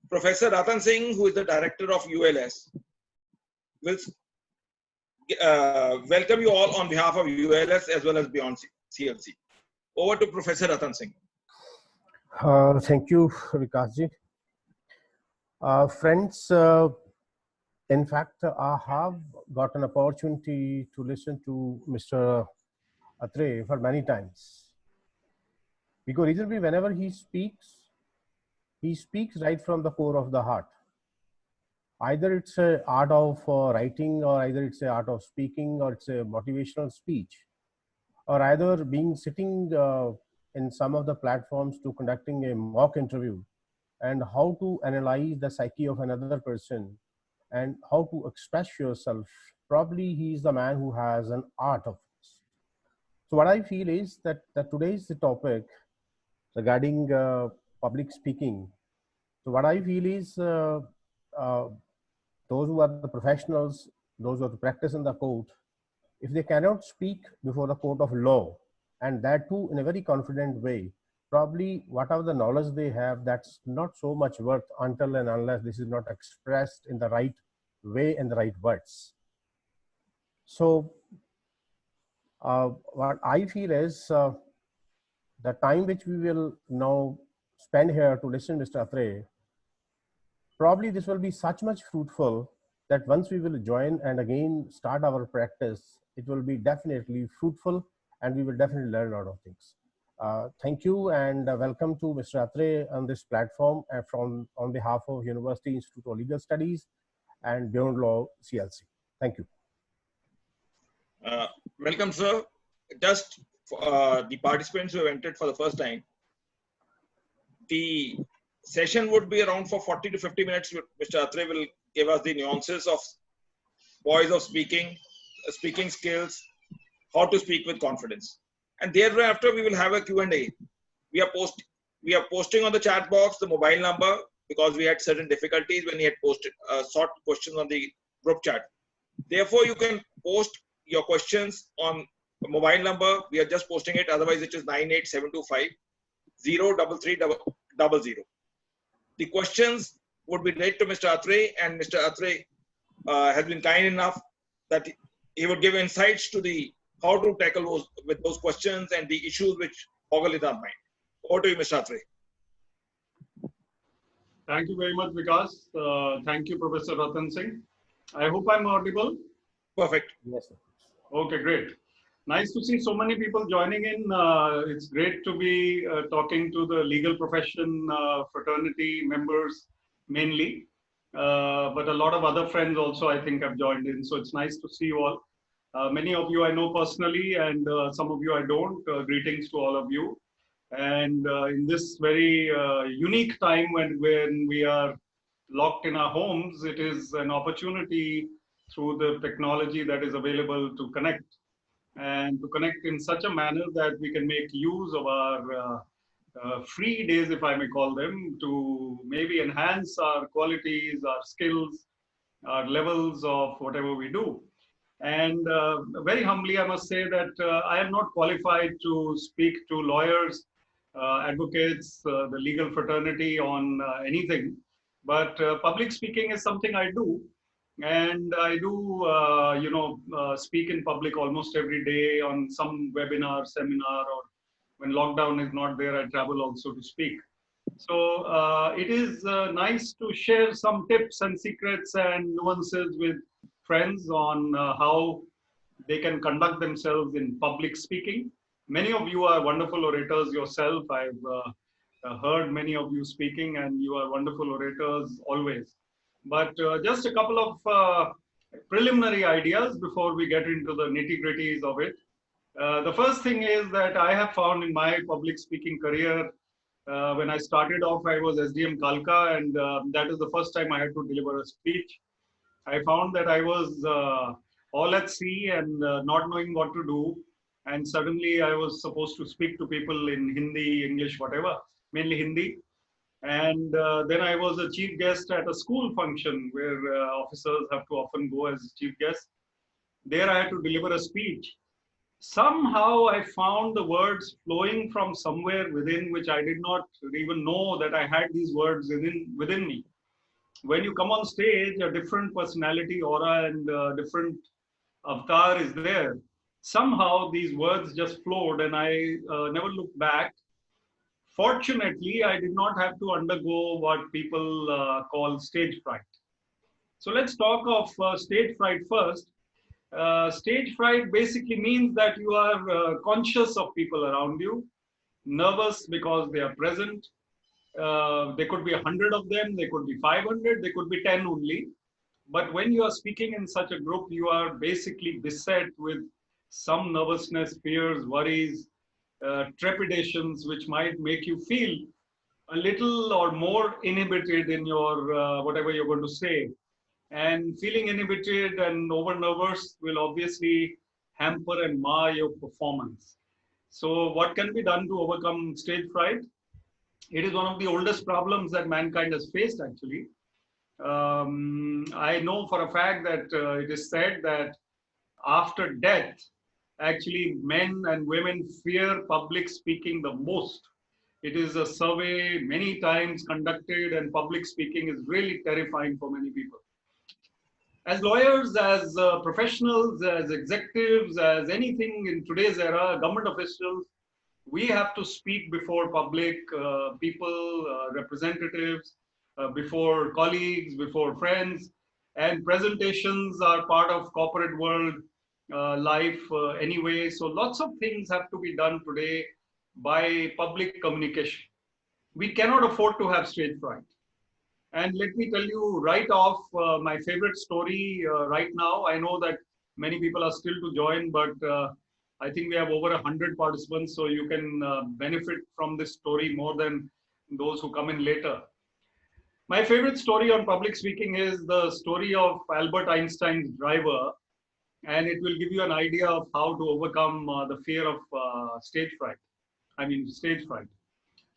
Professor Ratan Singh, who is the director of UILS, will welcome you all on behalf of UILS as well as beyond CLC. Over to Professor Ratan Singh. Thank you, Vikasji. Friends, in fact, I have got an opportunity to listen to Mr. Atray for many times. Because reasonably, whenever he speaks right from the core of the heart. Either it's an art of writing, or either it's an art of speaking, or it's a motivational speech, or either being sitting in some of the platforms to conducting a mock interview and how to analyze the psyche of another person and how to express yourself. Probably he is the man who has an art of this. So what I feel is that today's topic regarding public speaking. So what I feel is those who are the professionals, those who have to practice in the court, if they cannot speak before the court of law, and that too in a very confident way, probably whatever the knowledge they have, that's not so much worth until and unless this is not expressed in the right way and the right words. So what I feel is the time which we will now spend here to listen to Mr. Atray, probably this will be such much fruitful that once we will join and again start our practice, it will be definitely fruitful and we will definitely learn a lot of things. Thank you and welcome to Mr. Atray on this platform on behalf of University Institute of Legal Studies and Beyond Law CLC. Thank you. Welcome, sir. Just for, the participants who have entered for the first time, the session would be around for 40 to 50 minutes. Mr. Atray will give us the nuances of voice of speaking, speaking skills, how to speak with confidence. And thereafter, we will have a Q&A. We are posting on the chat box the mobile number because we had certain difficulties when he had posted sought questions on the group chat. Therefore, you can post your questions on the mobile number. We are just posting it. Otherwise, it is 98725 03300. The questions would be read to Mr. Atray, and Mr. Atray has been kind enough that he would give insights to the how to tackle those questions and the issues which boggle in our mind. Over to you, Mr. Atray. Thank you very much, Vikas. Thank you, Professor Ratan Singh. I hope I'm audible. Perfect. Yes, sir. Okay, great. Nice to see so many people joining in. It's great to be talking to the legal profession fraternity members mainly, but a lot of other friends also I think have joined in. So it's nice to see you all. Many of you I know personally, and some of you I don't. Greetings to all of you. And in this very unique time when we are locked in our homes, it is an opportunity through the technology that is available to connect, and to connect in such a manner that we can make use of our free days, if I may call them, to maybe enhance our qualities, our skills, our levels of whatever we do. And very humbly, I must say that I am not qualified to speak to lawyers, advocates, the legal fraternity on anything, but public speaking is something I do. And I do, speak in public almost every day on some webinar, seminar, or when lockdown is not there, I travel also to speak. So it is nice to share some tips and secrets and nuances with friends on how they can conduct themselves in public speaking. Many of you are wonderful orators yourself. I've heard many of you speaking, and you are wonderful orators always. But just a couple of preliminary ideas before we get into the nitty-gritties of it. The first thing is that I have found in my public speaking career, when I started off, I was SDM Kalka, and that is the first time I had to deliver a speech. I found that I was all at sea and not knowing what to do. And suddenly I was supposed to speak to people in Hindi, English, whatever, mainly Hindi. And then I was a chief guest at a school function where officers have to often go as chief guests. There I had to deliver a speech. Somehow I found the words flowing from somewhere within, which I did not even know that I had these words within me. When you come on stage, a different personality, aura, and different avatar is there. Somehow these words just flowed, and I never looked back. Fortunately, I did not have to undergo what people call stage fright. So let's talk of stage fright first. Stage fright basically means that you are conscious of people around you, nervous because they are present. There could be 100 of them, there could be 500, there could be 10 only. But when you are speaking in such a group, you are basically beset with some nervousness, fears, worries, trepidations, which might make you feel a little or more inhibited in your whatever you're going to say. And feeling inhibited and over nervous will obviously hamper and mar your performance. So what can be done to overcome stage fright? It is one of the oldest problems that mankind has faced, actually. I know for a fact that it is said that after death, actually men and women fear public speaking the most. It is a survey many times conducted, and public speaking is really terrifying for many people. As lawyers, as professionals, as executives, as anything in today's era, government officials, we have to speak before public people, representatives, before colleagues, before friends, and presentations are part of corporate world life anyway. So lots of things have to be done today by public communication. We cannot afford to have stage fright. And let me tell you right off my favorite story right now. I know that many people are still to join, but I think we have over 100 participants, so you can benefit from this story more than those who come in later. My favorite story on public speaking is the story of Albert Einstein's driver, and it will give you an idea of how to overcome the fear of stage fright. Stage fright.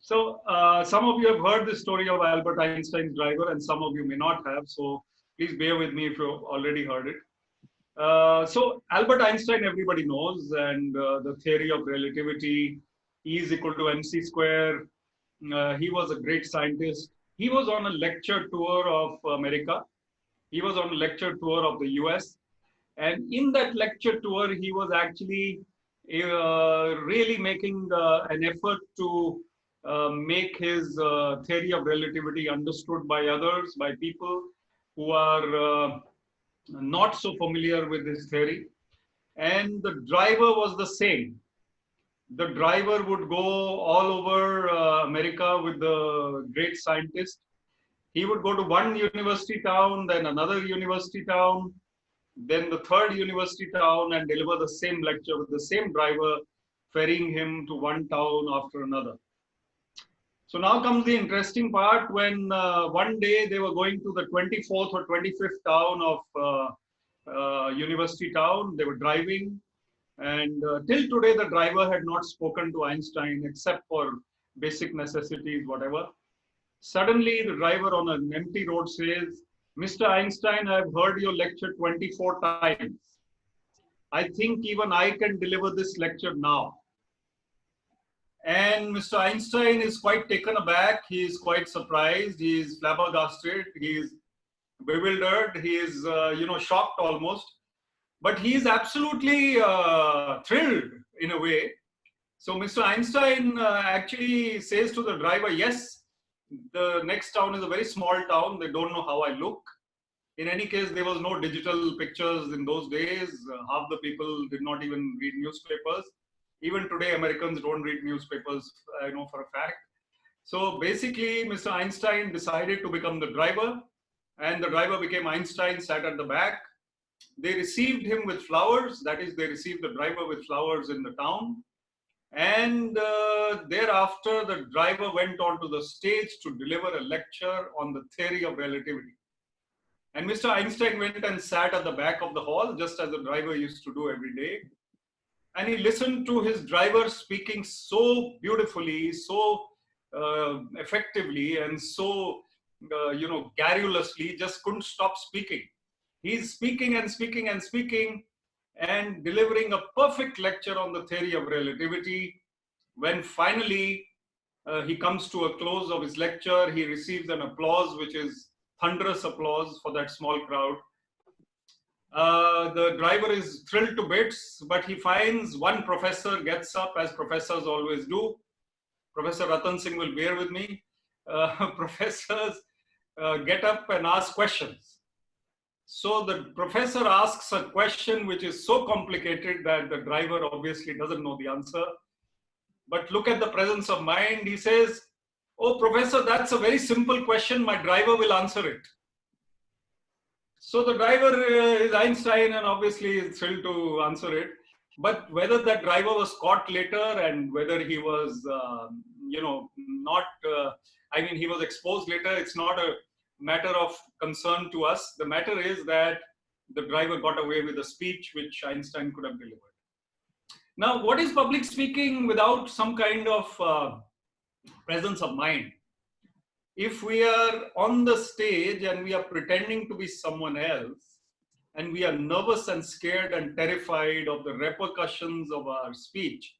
So some of you have heard the story of Albert Einstein's driver, and some of you may not have. So please bear with me if you've already heard it. So Albert Einstein, everybody knows, and the theory of relativity, E is equal to mc square. He was a great scientist. He was on a lecture tour of America. He was on a lecture tour of the US. And in that lecture tour, he was actually really making an effort to make his theory of relativity understood by others, by people who are not so familiar with this theory. And the driver was the same. The driver would go all over America with the great scientist. He would go to one university town, then another university town, then the third university town, and deliver the same lecture with the same driver, ferrying him to one town after another. So now comes the interesting part. When one day they were going to the 24th or 25th town of university town, they were driving, and till today the driver had not spoken to Einstein except for basic necessities, whatever. Suddenly the driver on an empty road says, "Mr. Einstein, I have heard your lecture 24 times. I think even I can deliver this lecture now." And Mr. Einstein is quite taken aback. He is quite surprised. He is flabbergasted. He is bewildered. He is, shocked almost. But he is absolutely thrilled in a way. So Mr. Einstein actually says to the driver, "Yes, the next town is a very small town. They don't know how I look. In any case, there was no digital pictures in those days. Half the people did not even read newspapers. Even today, Americans don't read newspapers, I know for a fact. So basically, Mr. Einstein decided to become the driver, and the driver became Einstein, sat at the back. They received him with flowers. That is, they received the driver with flowers in the town. And thereafter, the driver went onto the stage to deliver a lecture on the theory of relativity. And Mr. Einstein went and sat at the back of the hall, just as the driver used to do every day. And he listened to his driver speaking so beautifully, so effectively, and so, garrulously, just couldn't stop speaking. He's speaking and speaking and speaking and delivering a perfect lecture on the theory of relativity. When finally he comes to a close of his lecture, he receives an applause which is thunderous applause for that small crowd. The driver is thrilled to bits, but he finds one professor gets up, as professors always do. Professor Ratan Singh will bear with me. Professors get up and ask questions. So the professor asks a question which is so complicated that the driver obviously doesn't know the answer. But look at the presence of mind. He says, "Oh, professor, that's a very simple question. My driver will answer it." So the driver is Einstein and obviously is thrilled to answer it. But whether that driver was caught later and whether he was, he was exposed later, it's not a matter of concern to us. The matter is that the driver got away with a speech which Einstein could have delivered. Now, what is public speaking without some kind of presence of mind? If we are on the stage and we are pretending to be someone else, and we are nervous and scared and terrified of the repercussions of our speech,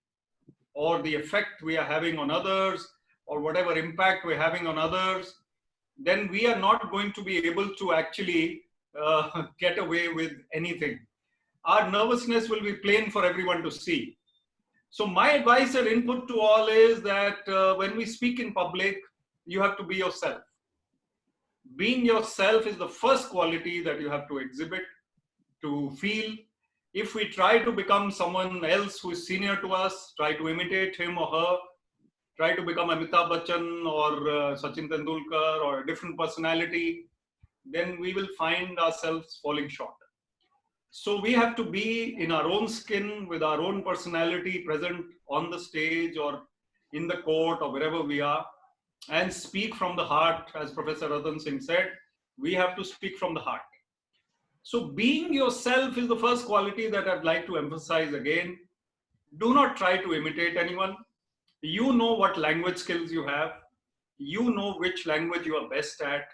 or the effect we are having on others, or whatever impact we're having on others, then we are not going to be able to actually get away with anything. Our nervousness will be plain for everyone to see. So my advice and input to all is that when we speak in public, you have to be yourself. Being yourself is the first quality that you have to exhibit, to feel. If we try to become someone else who is senior to us, try to imitate him or her, try to become Amitabh Bachchan or Sachin Tendulkar or a different personality, then we will find ourselves falling short. So we have to be in our own skin, with our own personality present on the stage or in the court or wherever we are, and speak from the heart. As Professor Ratan Singh said, we have to speak from the heart. So being yourself is the first quality that I'd like to emphasize again. Do not try to imitate anyone. You know what language skills you have. You know which language you are best at.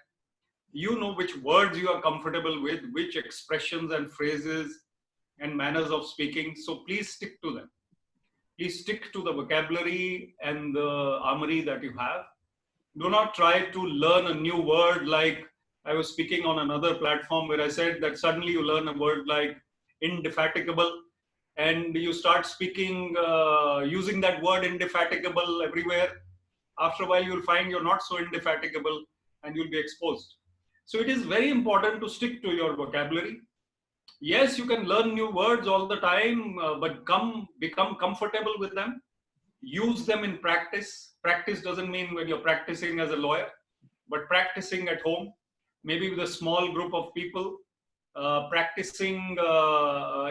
You know which words you are comfortable with, which expressions and phrases and manners of speaking. So please stick to them. Please stick to the vocabulary and the armory that you have. Do not try to learn a new word. Like I was speaking on another platform where I said that suddenly you learn a word like indefatigable, and you start speaking using that word indefatigable everywhere. After a while, you'll find you're not so indefatigable and you'll be exposed. So it is very important to stick to your vocabulary. Yes, you can learn new words all the time, but become comfortable with them. Use them in practice. Practice doesn't mean when you're practicing as a lawyer, but practicing at home, maybe with a small group of people. Practicing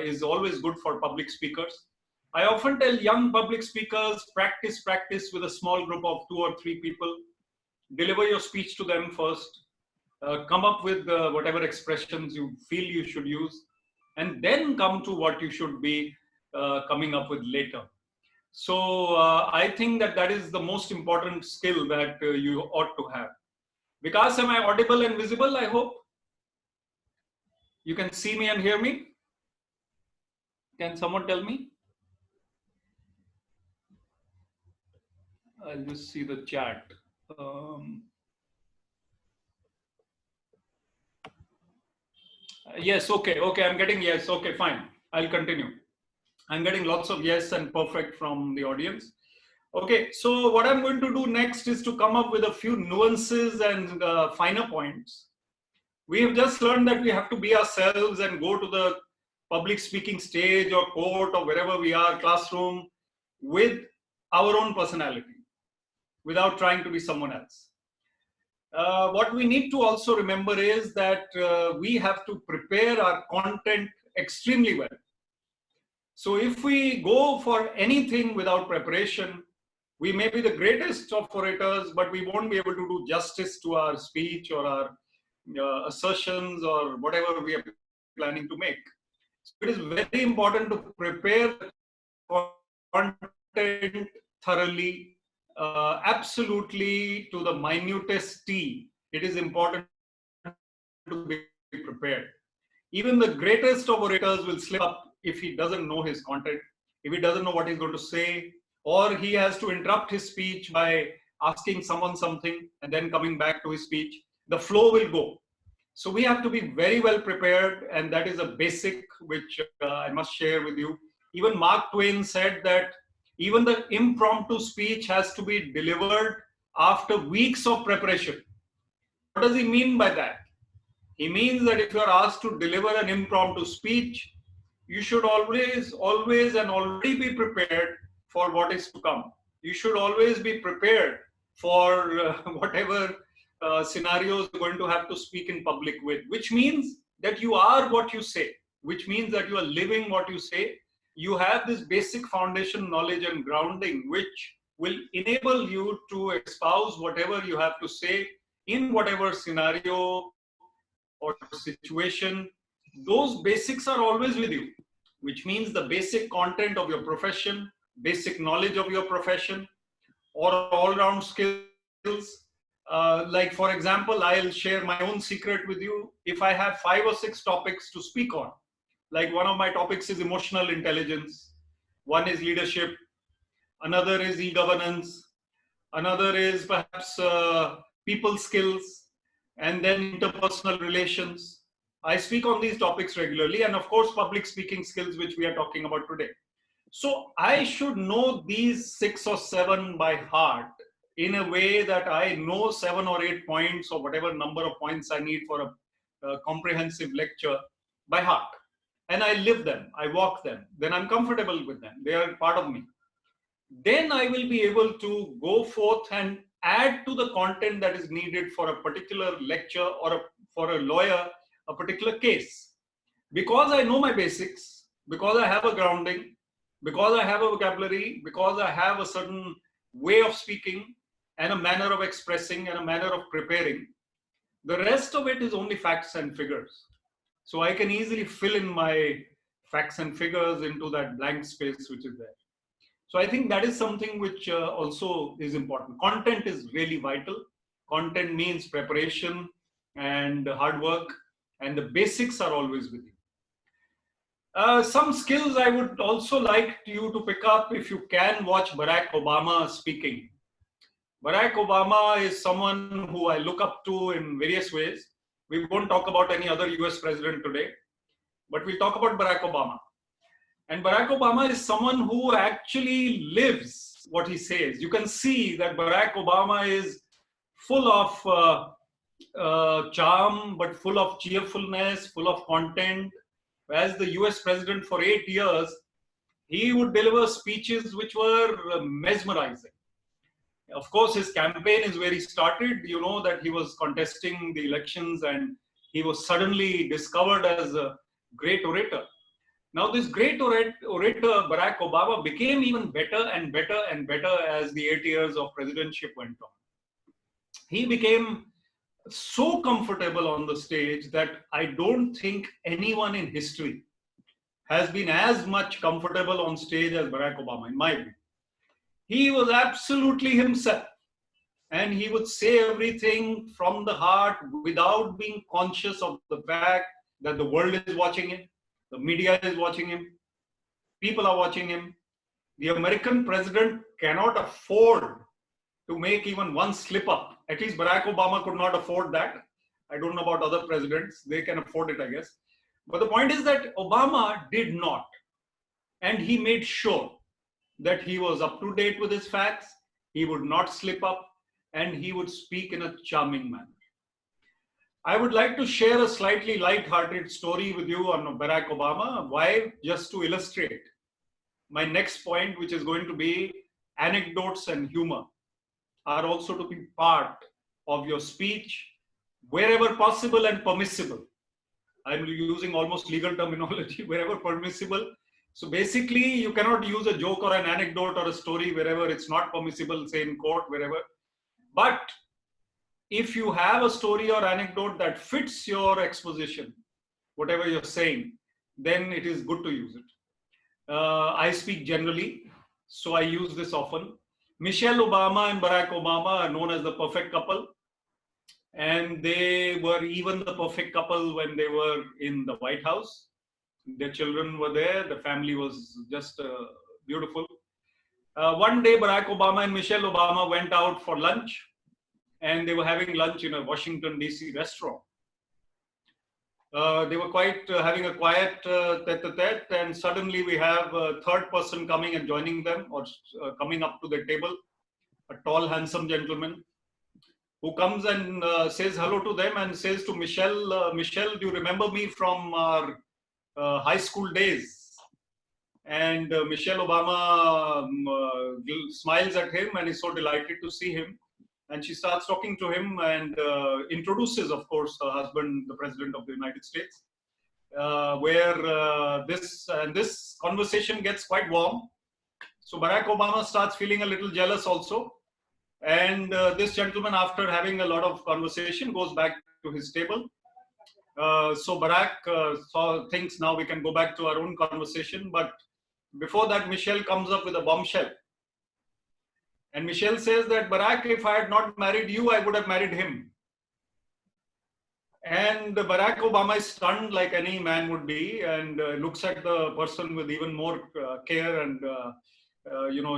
is always good for public speakers. I often tell young public speakers, practice with a small group of 2 or 3 people. Deliver your speech to them first. Come up with whatever expressions you feel you should use, and then come to what you should be coming up with later. So I think that is the most important skill that you ought to have. Vikas, am I audible and visible? I hope you can see me and hear me. Can someone tell me? I'll just see the chat. Yes, okay, I'm getting yes, okay, fine. I'll continue. I'm getting lots of yes and perfect from the audience. Okay, so what I'm going to do next is to come up with a few nuances and finer points. We have just learned that we have to be ourselves and go to the public speaking stage or court or wherever we are, classroom, with our own personality, without trying to be someone else. What we need to also remember is that we have to prepare our content extremely well. So if we go for anything without preparation, we may be the greatest of orators, but we won't be able to do justice to our speech or our assertions or whatever we are planning to make. So it is very important to prepare the content thoroughly, absolutely to the minutest T. It is important to be prepared. Even the greatest of orators will slip up if he doesn't know his content, if he doesn't know what he's going to say, or he has to interrupt his speech by asking someone something and then coming back to his speech. the flow will go. So we have to be very well prepared, and that is a basic which I must share with you. Even Mark Twain said that even the impromptu speech has to be delivered after weeks of preparation. What does he mean by that? He means that if you are asked to deliver an impromptu speech, you should always and already be prepared for what is to come. You should always be prepared for whatever scenarios you're going to have to speak in public with, which means that you are what you say, which means that you are living what you say. You have this basic foundation knowledge and grounding, which will enable you to espouse whatever you have to say in whatever scenario or situation. Those basics are always with you, which means the basic content of your profession, basic knowledge of your profession, or all-round skills. Like, for example, I'll share my own secret with you. If I have 5 or 6 topics to speak on, like one of my topics is emotional intelligence, one is leadership, another is e-governance, another is perhaps people skills, and then interpersonal relations. I speak on these topics regularly, and of course, public speaking skills, which we are talking about today. So I should know these 6 or 7 by heart in a way that I know 7 or 8 points or whatever number of points I need for a comprehensive lecture by heart. And I live them, I walk them, then I'm comfortable with them. They are part of me. Then I will be able to go forth and add to the content that is needed for a particular lecture or for a lawyer, a particular case. Because I know my basics, because I have a grounding, because I have a vocabulary, because I have a certain way of speaking and a manner of expressing and a manner of preparing, the rest of it is only facts and figures. So I can easily fill in my facts and figures into that blank space which is there. So I think that is something which also is important. Content is really vital. Content means preparation and hard work, and the basics are always with you. Some skills I would also like you to pick up if you can watch Barack Obama speaking. Barack Obama is someone who I look up to in various ways. We won't talk about any other US president today, but we'll talk about Barack Obama. And Barack Obama is someone who actually lives what he says. You can see that Barack Obama is full of charm, but full of cheerfulness, full of content. As the US president for 8 years, he would deliver speeches which were mesmerizing. Of course, his campaign is where he started. You know that he was contesting the elections and he was suddenly discovered as a great orator. Now, this great orator, Barack Obama, became even better and better and better as the 8 years of presidentship went on. He became so comfortable on the stage that I don't think anyone in history has been as much comfortable on stage as Barack Obama, in my view. He was absolutely himself, and he would say everything from the heart without being conscious of the fact that the world is watching him, the media is watching him, people are watching him. The American president cannot afford to make even one slip up. At least Barack Obama could not afford that. I don't know about other presidents. They can afford it, I guess. But the point is that Obama did not. And he made sure that he was up to date with his facts. He would not slip up, and he would speak in a charming manner. I would like to share a slightly light-hearted story with you on Barack Obama. Why? Just to illustrate my next point, which is going to be anecdotes and humor are also to be part of your speech wherever possible and permissible. I'm using almost legal terminology, wherever permissible. So basically, you cannot use a joke or an anecdote or a story wherever it's not permissible, say in court, wherever. But if you have a story or anecdote that fits your exposition, whatever you're saying, then it is good to use it. I speak generally, so I use this often. Michelle Obama and Barack Obama are known as the perfect couple. And they were even the perfect couple when they were in the White House. Their children were there. The family was just beautiful. One day, Barack Obama and Michelle Obama went out for lunch. and they were having lunch in a Washington, D.C. restaurant. They were having a quiet tete-a-tete, and suddenly we have a third person coming and joining them, or coming up to the table, a tall, handsome gentleman who comes and says hello to them and says to Michelle, Michelle, do you remember me from our high school days? And Michelle Obama smiles at him and is so delighted to see him. And she starts talking to him and introduces, of course, her husband, the President of the United States, where this conversation gets quite warm. So Barack Obama starts feeling a little jealous also. And this gentleman, after having a lot of conversation, goes back to his table. So Barack thinks now we can go back to our own conversation. But before that, Michelle comes up with a bombshell. And Michelle says that, Barack, if I had not married you, I would have married him. And Barack Obama is stunned like any man would be, and looks at the person with even more care, and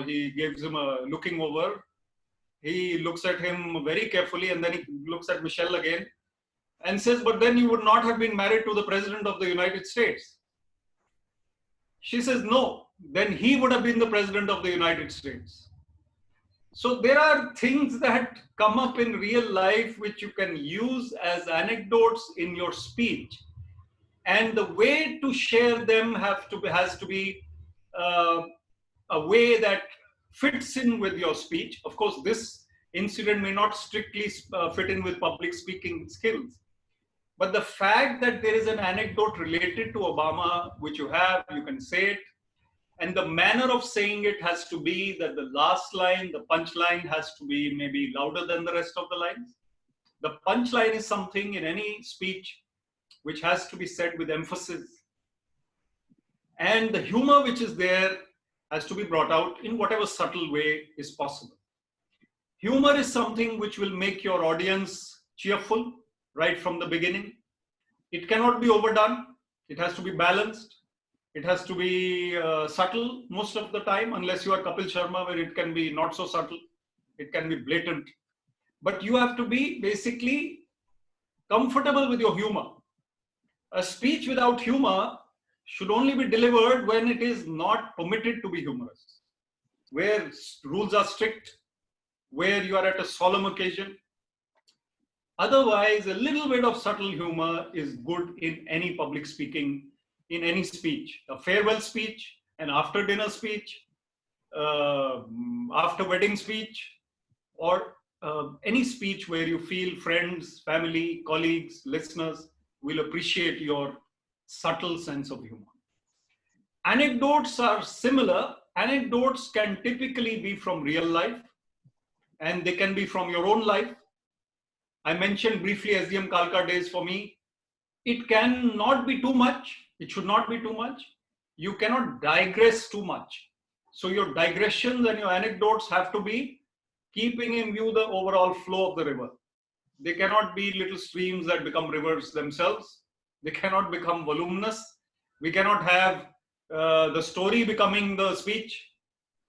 he gives him a looking over. He looks at him very carefully, and then he looks at Michelle again and says, but then you would not have been married to the President of the United States. She says, no, then he would have been the President of the United States. So there are things that come up in real life which you can use as anecdotes in your speech. And the way to share them has to be a way that fits in with your speech. Of course, this incident may not strictly fit in with public speaking skills. But the fact that there is an anecdote related to Obama, which you can say it. And the manner of saying it has to be that the last line, the punchline, has to be maybe louder than the rest of the lines. The punchline is something in any speech which has to be said with emphasis. And the humor which is there has to be brought out in whatever subtle way is possible. Humor is something which will make your audience cheerful right from the beginning. It cannot be overdone. It has to be balanced. It has to be subtle most of the time, unless you are Kapil Sharma, where it can be not so subtle. It can be blatant. But you have to be basically comfortable with your humor. A speech without humor should only be delivered when it is not permitted to be humorous, where rules are strict, where you are at a solemn occasion. Otherwise, a little bit of subtle humor is good in any public speaking, in any speech. A farewell speech, an after dinner speech, after wedding speech, or any speech where you feel friends, family, colleagues, listeners will appreciate your subtle sense of humor. Anecdotes are similar. Anecdotes can typically be from real life, and they can be from your own life. I mentioned briefly SDM Kalka days for me. It cannot be too much. It should not be too much. You cannot digress too much. So your digressions and your anecdotes have to be keeping in view the overall flow of the river. They cannot be little streams that become rivers themselves. They cannot become voluminous. We cannot have the story becoming the speech.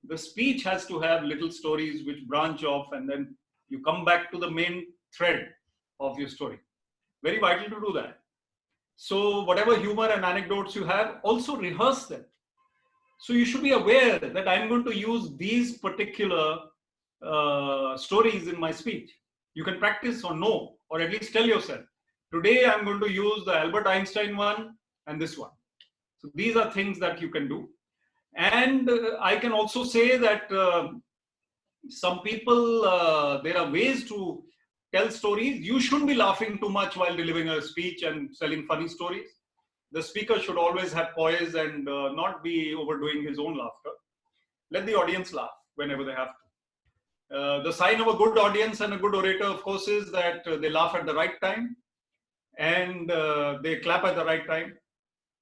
The speech has to have little stories which branch off, and then you come back to the main thread of your story. Very vital to do that. So whatever humor and anecdotes you have, also rehearse them. So you should be aware that I'm going to use these particular stories in my speech. You can practice or know, or at least tell yourself, today I'm going to use the Albert Einstein one and this one. So these are things that you can do. And I can also say that some people, there are ways to tell stories. You shouldn't be laughing too much while delivering a speech and telling funny stories. The speaker should always have poise and not be overdoing his own laughter. Let the audience laugh whenever they have to. The sign of a good audience and a good orator, of course, is that they laugh at the right time and they clap at the right time.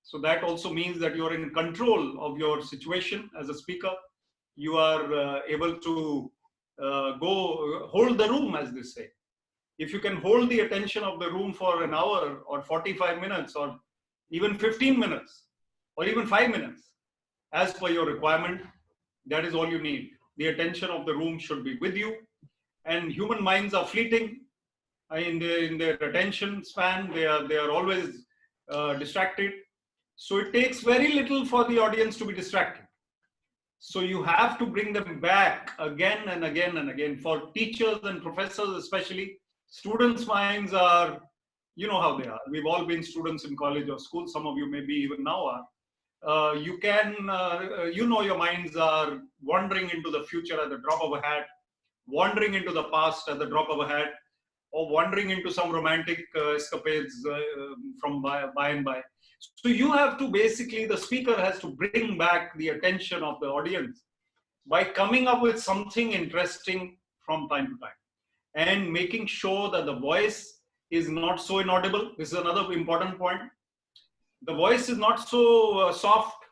So that also means that you're in control of your situation as a speaker. You are able to go hold the room, as they say. If you can hold the attention of the room for an hour or 45 minutes or even 15 minutes or even 5 minutes, as per your requirement, that is all you need. The attention of the room should be with you. and human minds are fleeting in their attention span. They are always distracted. So it takes very little for the audience to be distracted. So you have to bring them back again and again and again. For teachers and professors especially, students' minds are, you know how they are. We've all been students in college or school. Some of you maybe even now are. You know your minds are wandering into the future at the drop of a hat, wandering into the past at the drop of a hat, or wandering into some romantic escapades from by and by. So you have to basically, the speaker has to bring back the attention of the audience by coming up with something interesting from time to time and making sure that the voice is not so inaudible. This is another important point. The voice is not so soft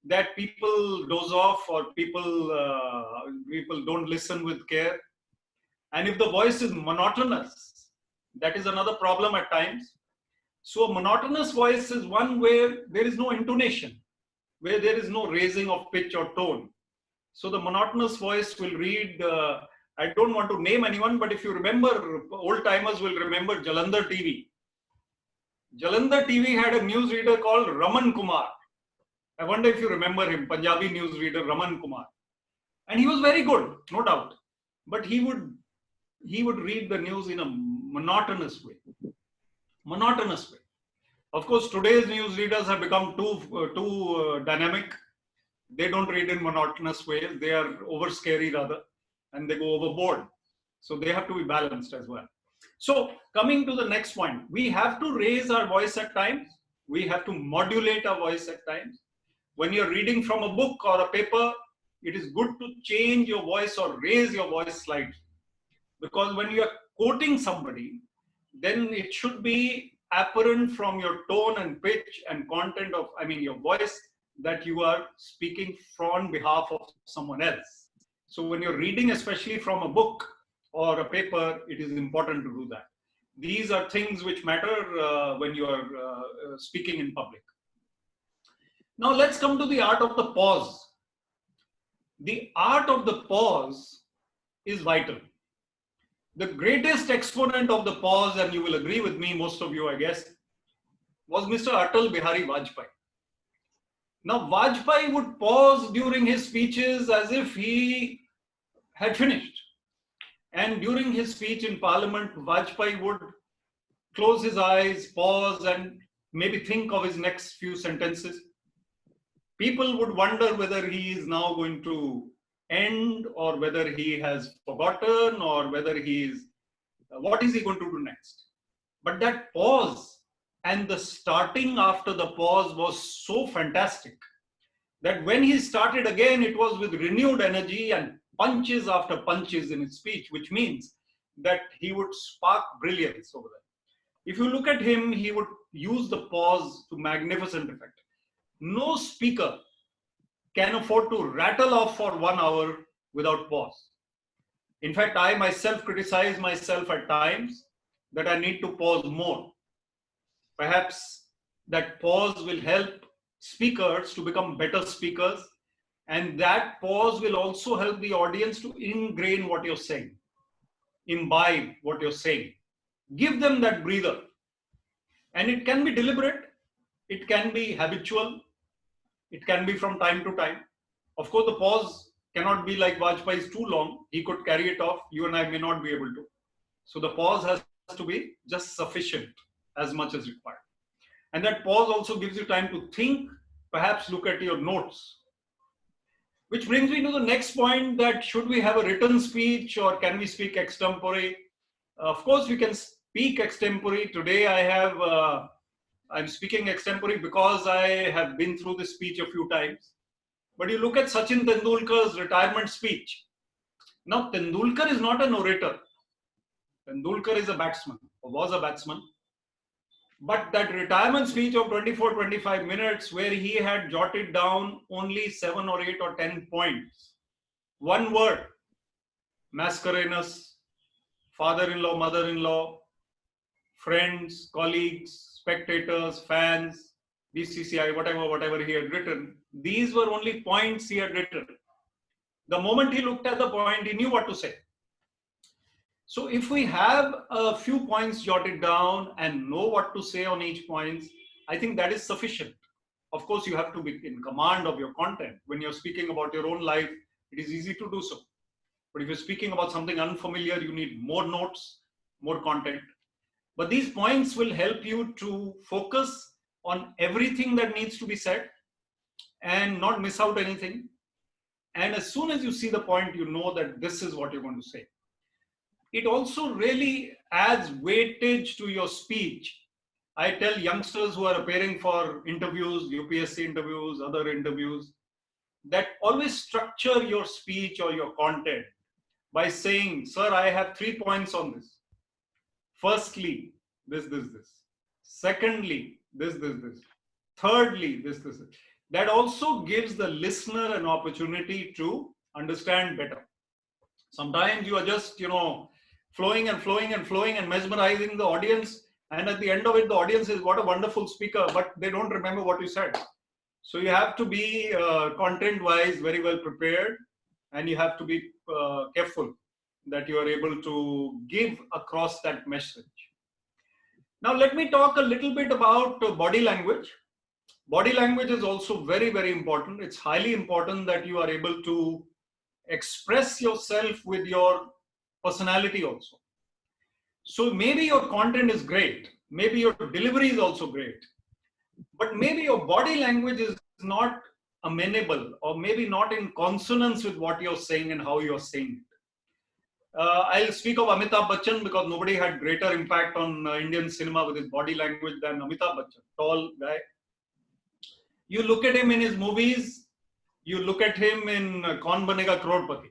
that people doze off or people don't listen with care. And if the voice is monotonous, that is another problem at times. So a monotonous voice is one where there is no intonation, where there is no raising of pitch or tone. So the monotonous voice will read, I don't want to name anyone, but if you remember, old timers will remember Jalandhar TV. Jalandhar TV had a newsreader called Raman Kumar. I wonder if you remember him, Punjabi newsreader Raman Kumar. And he was very good, no doubt. But he would read the news in a monotonous way. Monotonous way. Of course, today's newsreaders have become too dynamic. They don't read in monotonous ways. They are over scary rather, and they go overboard. So they have to be balanced as well. So coming to the next point, we have to raise our voice at times. We have to modulate our voice at times. When you're reading from a book or a paper, it is good to change your voice or raise your voice slightly. Because when you are quoting somebody, then it should be apparent from your tone and pitch and content of, your voice, that you are speaking on behalf of someone else. So when you're reading, especially from a book or a paper, it is important to do that. These are things which matter when you are speaking in public. Now let's come to the art of the pause. The art of the pause is vital. The greatest exponent of the pause, and you will agree with me, most of you, I guess, was Mr. Atal Bihari Vajpayee. Now, Vajpayee would pause during his speeches as if he had finished. And during his speech in Parliament, Vajpayee would close his eyes, pause, and maybe think of his next few sentences. People would wonder whether he is now going to end, or whether he has forgotten, or whether what is he going to do next? But that pause and the starting after the pause was so fantastic that when he started again, it was with renewed energy and punches after punches in his speech, which means that he would spark brilliance over there. If you look at him, he would use the pause to magnificent effect. No speaker can afford to rattle off for 1 hour without pause. In fact, I myself criticize myself at times that I need to pause more. Perhaps that pause will help speakers to become better speakers, and that pause will also help the audience to ingrain what you're saying, imbibe what you're saying. Give them that breather. And it can be deliberate, it can be habitual, it can be from time to time. Of course, the pause cannot be like Vajpayee's too long. He could carry it off. You and I may not be able to. So the pause has to be just sufficient, as much as required. And that pause also gives you time to think, perhaps look at your notes. Which brings me to the next point, that should we have a written speech or can we speak extempore? Of course, we can speak extempore. Today I'm speaking extempore because I have been through this speech a few times. But you look at Sachin Tendulkar's retirement speech. Now, Tendulkar is not an orator. Tendulkar is a batsman, or was a batsman. But that retirement speech of 24-25 minutes, where he had jotted down only 7 or 8 or 10 points. One word: Mascarenus, father-in-law, mother-in-law, friends, colleagues, spectators, fans, BCCI, whatever he had written. These were only points he had written. The moment he looked at the point, he knew what to say. So if we have a few points jotted down and know what to say on each point, I think that is sufficient. Of course, you have to be in command of your content. When you're speaking about your own life, it is easy to do so. But if you're speaking about something unfamiliar, you need more notes, more content. But these points will help you to focus on everything that needs to be said and not miss out anything. And as soon as you see the point, you know that this is what you're going to say. It also really adds weightage to your speech. I tell youngsters who are appearing for interviews, UPSC interviews, other interviews, that always structure your speech or your content by saying, sir, I have 3 points on this. Firstly, this. Secondly, this. Thirdly, this. That also gives the listener an opportunity to understand better. Sometimes you are just, flowing and mesmerizing the audience. And at the end of it, the audience is, what a wonderful speaker, but they don't remember what you said. So you have to be content-wise very well prepared, and you have to be careful that you are able to give across that message. Now, let me talk a little bit about body language. Body language is also very, very important. It's highly important that you are able to express yourself with your personality also. So maybe your content is great. Maybe your delivery is also great. But maybe your body language is not amenable, or maybe not in consonance with what you're saying and how you're saying it. I'll speak of Amitabh Bachchan because nobody had greater impact on Indian cinema with his body language than Amitabh Bachchan, tall guy. You look at him in his movies, you look at him in Kaun Banega Crorepati.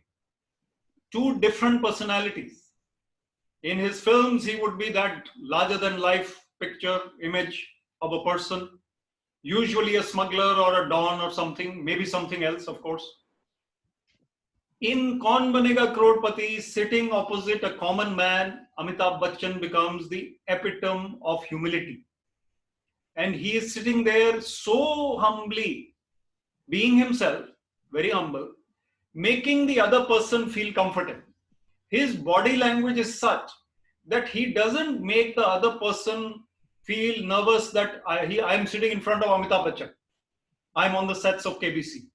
2 different personalities. In his films, he would be that larger than life picture, image of a person, usually a smuggler or a don or something, maybe something else, of course. In Kaun Banega Crorepati, sitting opposite a common man, Amitabh Bachchan becomes the epitome of humility. And he is sitting there so humbly, being himself, very humble, making the other person feel comfortable. His body language is such that he doesn't make the other person feel nervous that I'm sitting in front of Amitabh Bachchan. I'm on the sets of KBC.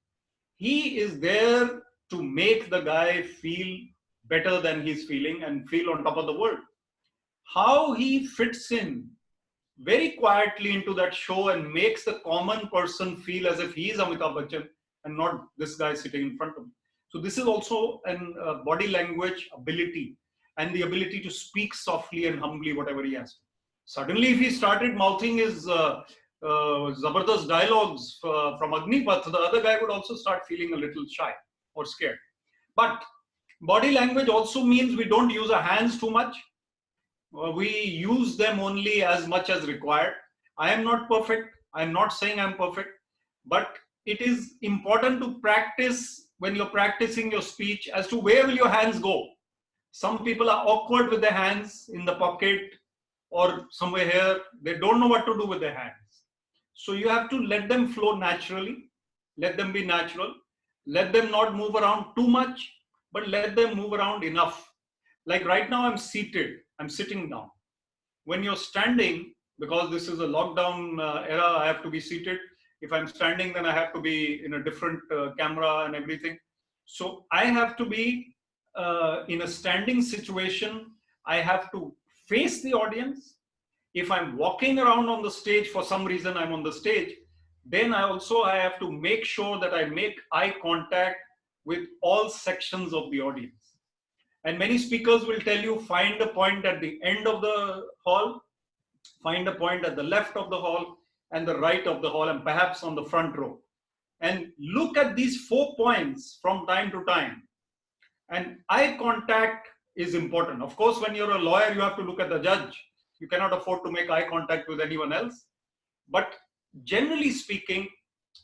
He is there to make the guy feel better than he's feeling and feel on top of the world. How he fits in very quietly into that show and makes the common person feel as if he is Amitabh Bachchan and not this guy sitting in front of him. So this is also a body language ability, and the ability to speak softly and humbly whatever he has to. Suddenly, if he started mouthing his Zabardast dialogues from Agnipath, the other guy would also start feeling a little shy or scared. But body language also means we don't use our hands too much. We use them only as much as required. I am not perfect. I'm not saying I'm perfect. But it is important to practice when you're practicing your speech as to where will your hands go. Some people are awkward with their hands in the pocket or somewhere here. They don't know what to do with their hands. So you have to let them flow naturally. Let them be natural. Let them not move around too much, but let them move around enough. Like right now, I'm seated. I'm sitting down. When you're standing, because this is a lockdown era, I have to be seated. If I'm standing, then I have to be in a different camera and everything. So I have to be in a standing situation. I have to face the audience. If I'm walking around on the stage, for some reason I'm on the stage, then I have to make sure that I make eye contact with all sections of the audience. And many speakers will tell you, find a point at the end of the hall, find a point at the left of the hall and the right of the hall, and perhaps on the front row. And look at these 4 points from time to time. And eye contact is important. Of course, when you're a lawyer, you have to look at the judge. You cannot afford to make eye contact with anyone else. But generally speaking,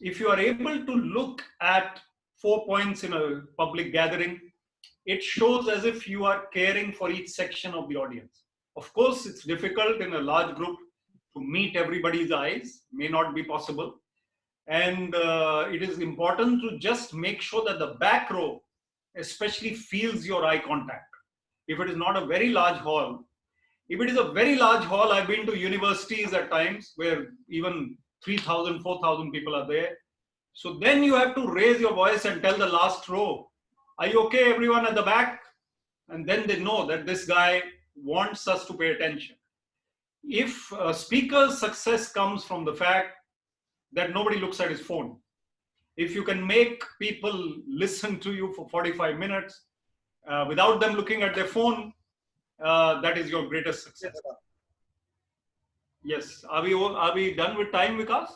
if you are able to look at 4 points in a public gathering, it shows as if you are caring for each section of the audience. Of course, it's difficult in a large group to meet everybody's eyes, may not be possible. And it is important to just make sure that the back row especially feels your eye contact. if it is not a very large hall. If it is a very large hall, I've been to universities at times where even 3,000, 4,000 people are there. So then you have to raise your voice and tell the last row, are you okay, everyone at the back? And then they know that this guy wants us to pay attention. If a speaker's success comes from the fact that nobody looks at his phone, if you can make people listen to you for 45 minutes without them looking at their phone, that is your greatest success. Yes. Are we done with time, Vikas?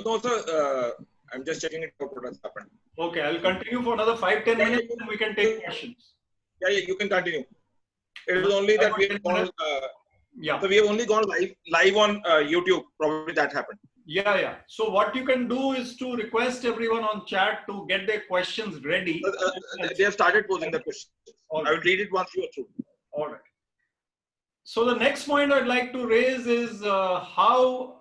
No, sir. I'm just checking it out what has happened. Okay, I'll continue for another 5-10 minutes and we can take questions. Yeah, you can continue. It is only that we have gone, so we have only gone live on YouTube. Probably that happened. Yeah. So what you can do is to request everyone on chat to get their questions ready. They have started posing the questions. Right. I will read it once you are through. All right. So the next point I'd like to raise is how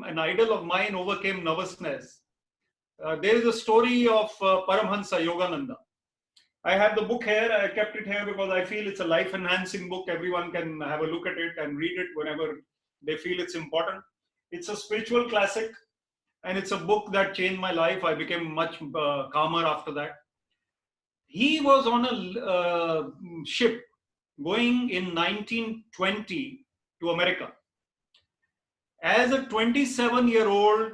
an idol of mine overcame nervousness. There is a story of Paramhansa Yogananda. I have the book here. I kept it here because I feel it's a life-enhancing book. Everyone can have a look at it and read it whenever they feel it's important. It's a spiritual classic, and it's a book that changed my life. I became much calmer after that. He was on a ship going in 1920 to America. As a 27-year-old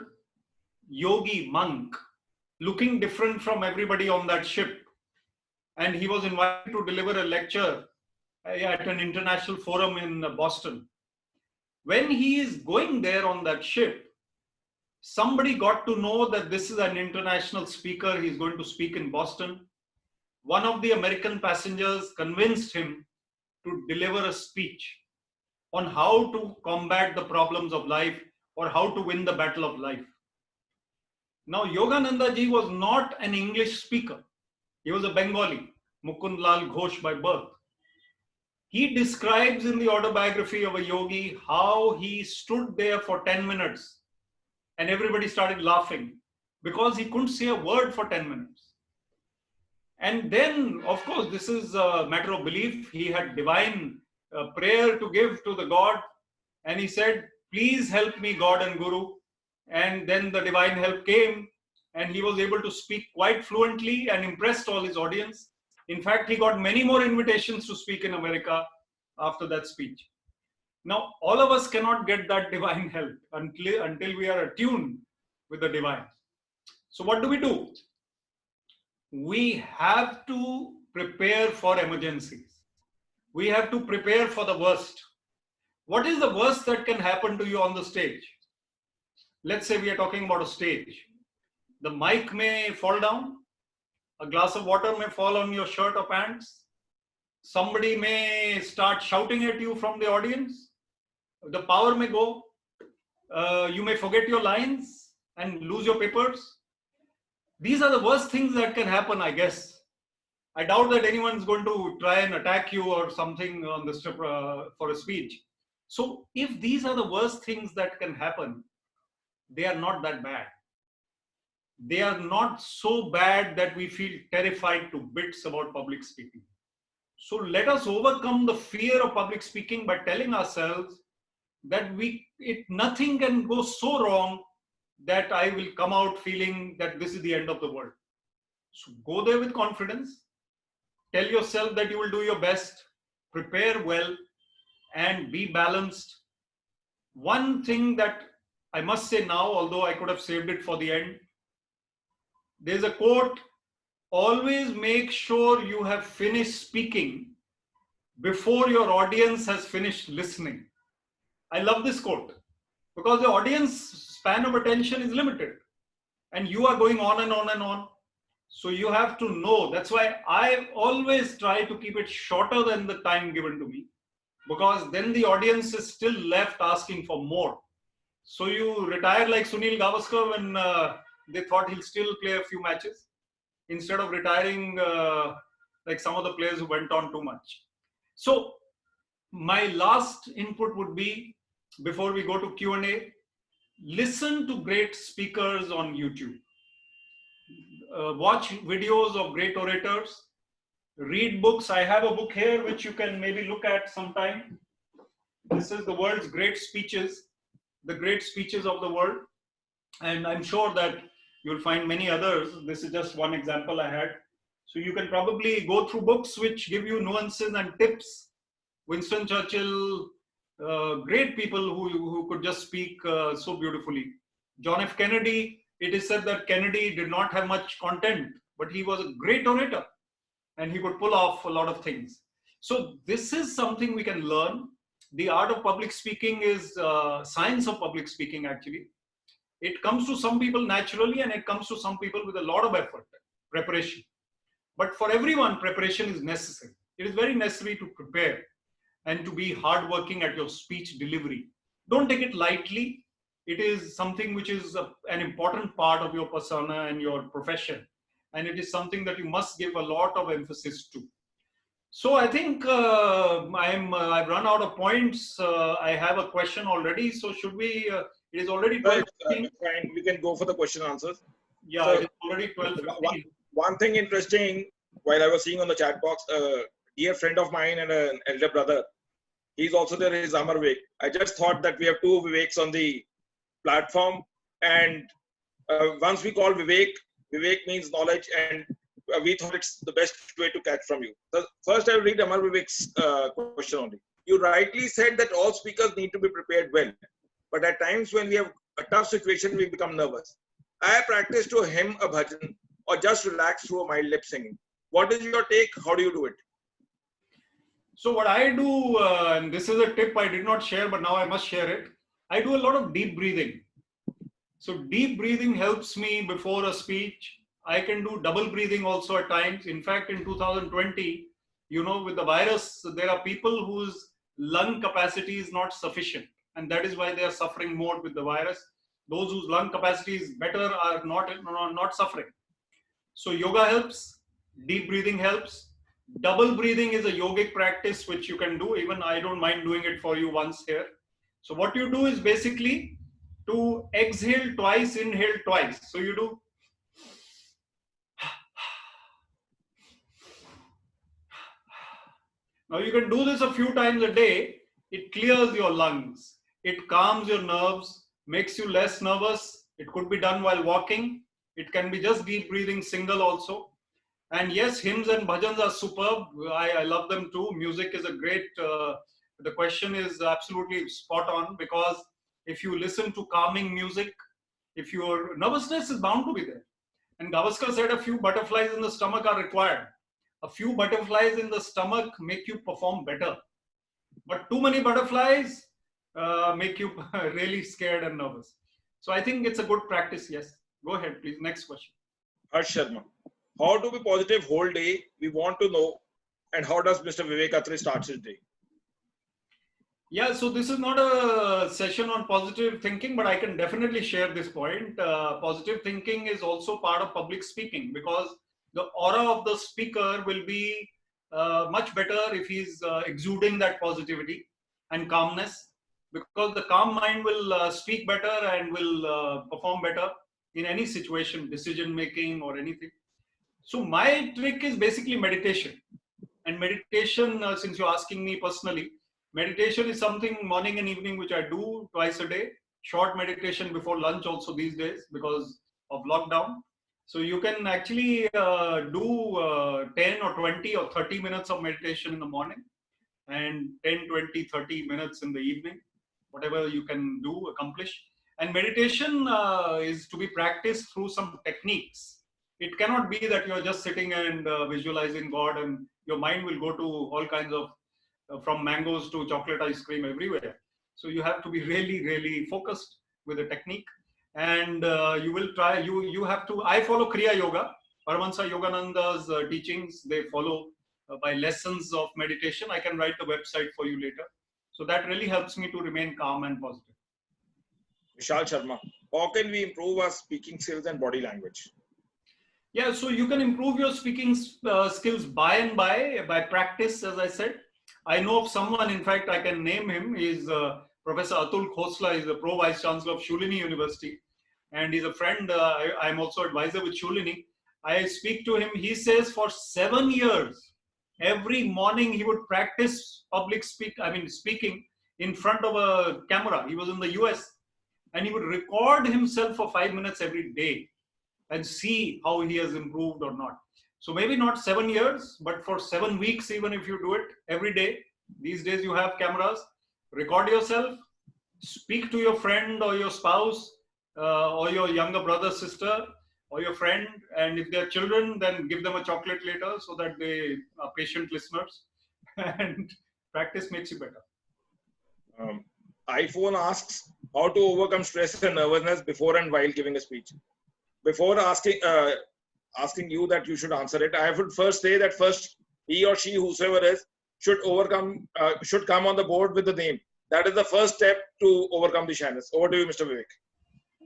yogi monk, looking different from everybody on that ship, and he was invited to deliver a lecture at an international forum in Boston. When he is going there on that ship, somebody got to know that this is an international speaker. He's going to speak in Boston. One of the American passengers convinced him to deliver a speech on how to combat the problems of life or how to win the battle of life. Now, Yogananda ji was not an English speaker. He was a Bengali, Mukund Lal Ghosh by birth. He describes in the autobiography of a yogi how he stood there for 10 minutes and everybody started laughing because he couldn't say a word for 10 minutes. And then, of course, this is a matter of belief. He had divine prayer to give to the God, and he said, please help me, God and Guru. And then the divine help came, and he was able to speak quite fluently and impressed all his audience. In fact, he got many more invitations to speak in America after that speech. Now, all of us cannot get that divine help until we are attuned with the divine. So what do? We have to prepare for emergencies. We have to prepare for the worst. What is the worst that can happen to you on the stage? Let's say we are talking about a stage. The mic may fall down. A glass of water may fall on your shirt or pants. Somebody may start shouting at you from the audience. The power may go. You may forget your lines and lose your papers. These are the worst things that can happen, I guess. I doubt that anyone's going to try and attack you or something on the strip for a speech. So if these are the worst things that can happen, they are not that bad. They are not so bad that we feel terrified to bits about public speaking. So let us overcome the fear of public speaking by telling ourselves that nothing can go so wrong that I will come out feeling that this is the end of the world. So go there with confidence. Tell yourself that you will do your best, prepare well, and be balanced. One thing that I must say now, although I could have saved it for the end, there's a quote, always make sure you have finished speaking before your audience has finished listening. I love this quote because the audience span of attention is limited and you are going on and on and on. So you have to know. That's why I always try to keep it shorter than the time given to me, because then the audience is still left asking for more. So you retire like Sunil Gavaskar when they thought he'll still play a few matches, instead of retiring like some of the players who went on too much. So my last input would be, before we go to Q&A, listen to great speakers on YouTube. Watch videos of great orators. read books. I have a book here which you can maybe look at sometime. This is the world's great speeches, the great speeches of the world. And I'm sure that you'll find many others. This is just one example I had. So you can probably go through books which give you nuances and tips. Winston Churchill, great people who could just speak so beautifully. John F. Kennedy, it is said that Kennedy did not have much content, but he was a great orator and he could pull off a lot of things. So this is something we can learn. The art of public speaking is science of public speaking, actually. It comes to some people naturally and it comes to some people with a lot of effort, preparation. But for everyone, preparation is necessary. It is very necessary to prepare and to be hardworking at your speech delivery. Don't take it lightly. It is something which is an important part of your persona and your profession. And it is something that you must give a lot of emphasis to. So I think I've run out of points. I have a question already. So should we, it is already 12:15. Fine, we can go for the question and answers. Yeah, So, it is already 12:15. One thing interesting, while I was seeing on the chat box, a dear friend of mine and an elder brother, he's also there, is Amar Vivek. I just thought that we have two Viveks on the platform, and once we call Vivek, Vivek means knowledge, and we thought it's the best way to catch from you. So first, I will read Amar Vivek's question only. You rightly said that all speakers need to be prepared well, but at times when we have a tough situation, we become nervous. I practice to hymn a bhajan or just relax through a mild lip singing. What is your take? How do you do it? So what I do, and this is a tip I did not share, but now I must share it. I do a lot of deep breathing. So deep breathing helps me before a speech. I can do double breathing also at times. In fact, in 2020, you know, with the virus, there are people whose lung capacity is not sufficient. And that is why they are suffering more with the virus. Those whose lung capacity is better are not suffering. So yoga helps, deep breathing helps. Double breathing is a yogic practice which you can do. Even I don't mind doing it for you once here. So what you do is basically to exhale twice, inhale twice. So you do. Now you can do this a few times a day. It clears your lungs. It calms your nerves, makes you less nervous. It could be done while walking. It can be just deep breathing single also. And yes, hymns and bhajans are superb. I love them too. Music is a great, the question is absolutely spot on, because if you listen to calming music, if your nervousness is bound to be there. And Gavaskar said a few butterflies in the stomach are required. A few butterflies in the stomach make you perform better. But too many butterflies make you really scared and nervous. So I think it's a good practice, yes. Go ahead, please. Next question. Harsh Sharma. How to be positive whole day? We want to know. And how does Mr. Vivek Atray start his day? Yeah, so this is not a session on positive thinking, but I can definitely share this point. Positive thinking is also part of public speaking, because the aura of the speaker will be much better if he's exuding that positivity and calmness, because the calm mind will speak better and will perform better in any situation, decision making or anything. So my trick is basically meditation. And meditation, since you're asking me personally, meditation is something morning and evening which I do twice a day. Short meditation before lunch also these days because of lockdown. So you can actually do 10 or 20 or 30 minutes of meditation in the morning and 10, 20, 30 minutes in the evening, whatever you can do, accomplish. And meditation is to be practiced through some techniques. It cannot be that you're just sitting and visualizing God and your mind will go to all kinds of, from mangoes to chocolate ice cream everywhere. So you have to be really, really focused with the technique. And you will try, you have to, I follow Kriya Yoga, Paramhansa Yogananda's teachings, they follow by lessons of meditation. I can write the website for you later. So that really helps me to remain calm and positive. Vishal Sharma. How can we improve our speaking skills and body language? Yeah, so you can improve your speaking skills by practice, as I said. I know of someone, in fact, I can name him. He's Professor Atul Khosla. He's the Pro Vice Chancellor of Shulini University. And he's a friend. I'm also advisor with Shulini. I speak to him. He says for 7 years, Every morning he would practice speaking in front of a camera. He was in the US, and he would record himself for 5 minutes every day and see how he has improved or not. So maybe not 7 years, but for 7 weeks, even if you do it every day. These days you have cameras, record yourself, speak to your friend or your spouse or your younger brother, sister, or your friend, and if they're children, then give them a chocolate later so that they are patient listeners. And practice makes you better. iPhone asks how to overcome stress and nervousness before and while giving a speech. Before asking you that you should answer it, I would first say that first he or she, whosoever is, should come on the board with the name. That is the first step to overcome the shyness. Over to you, Mr. Vivek.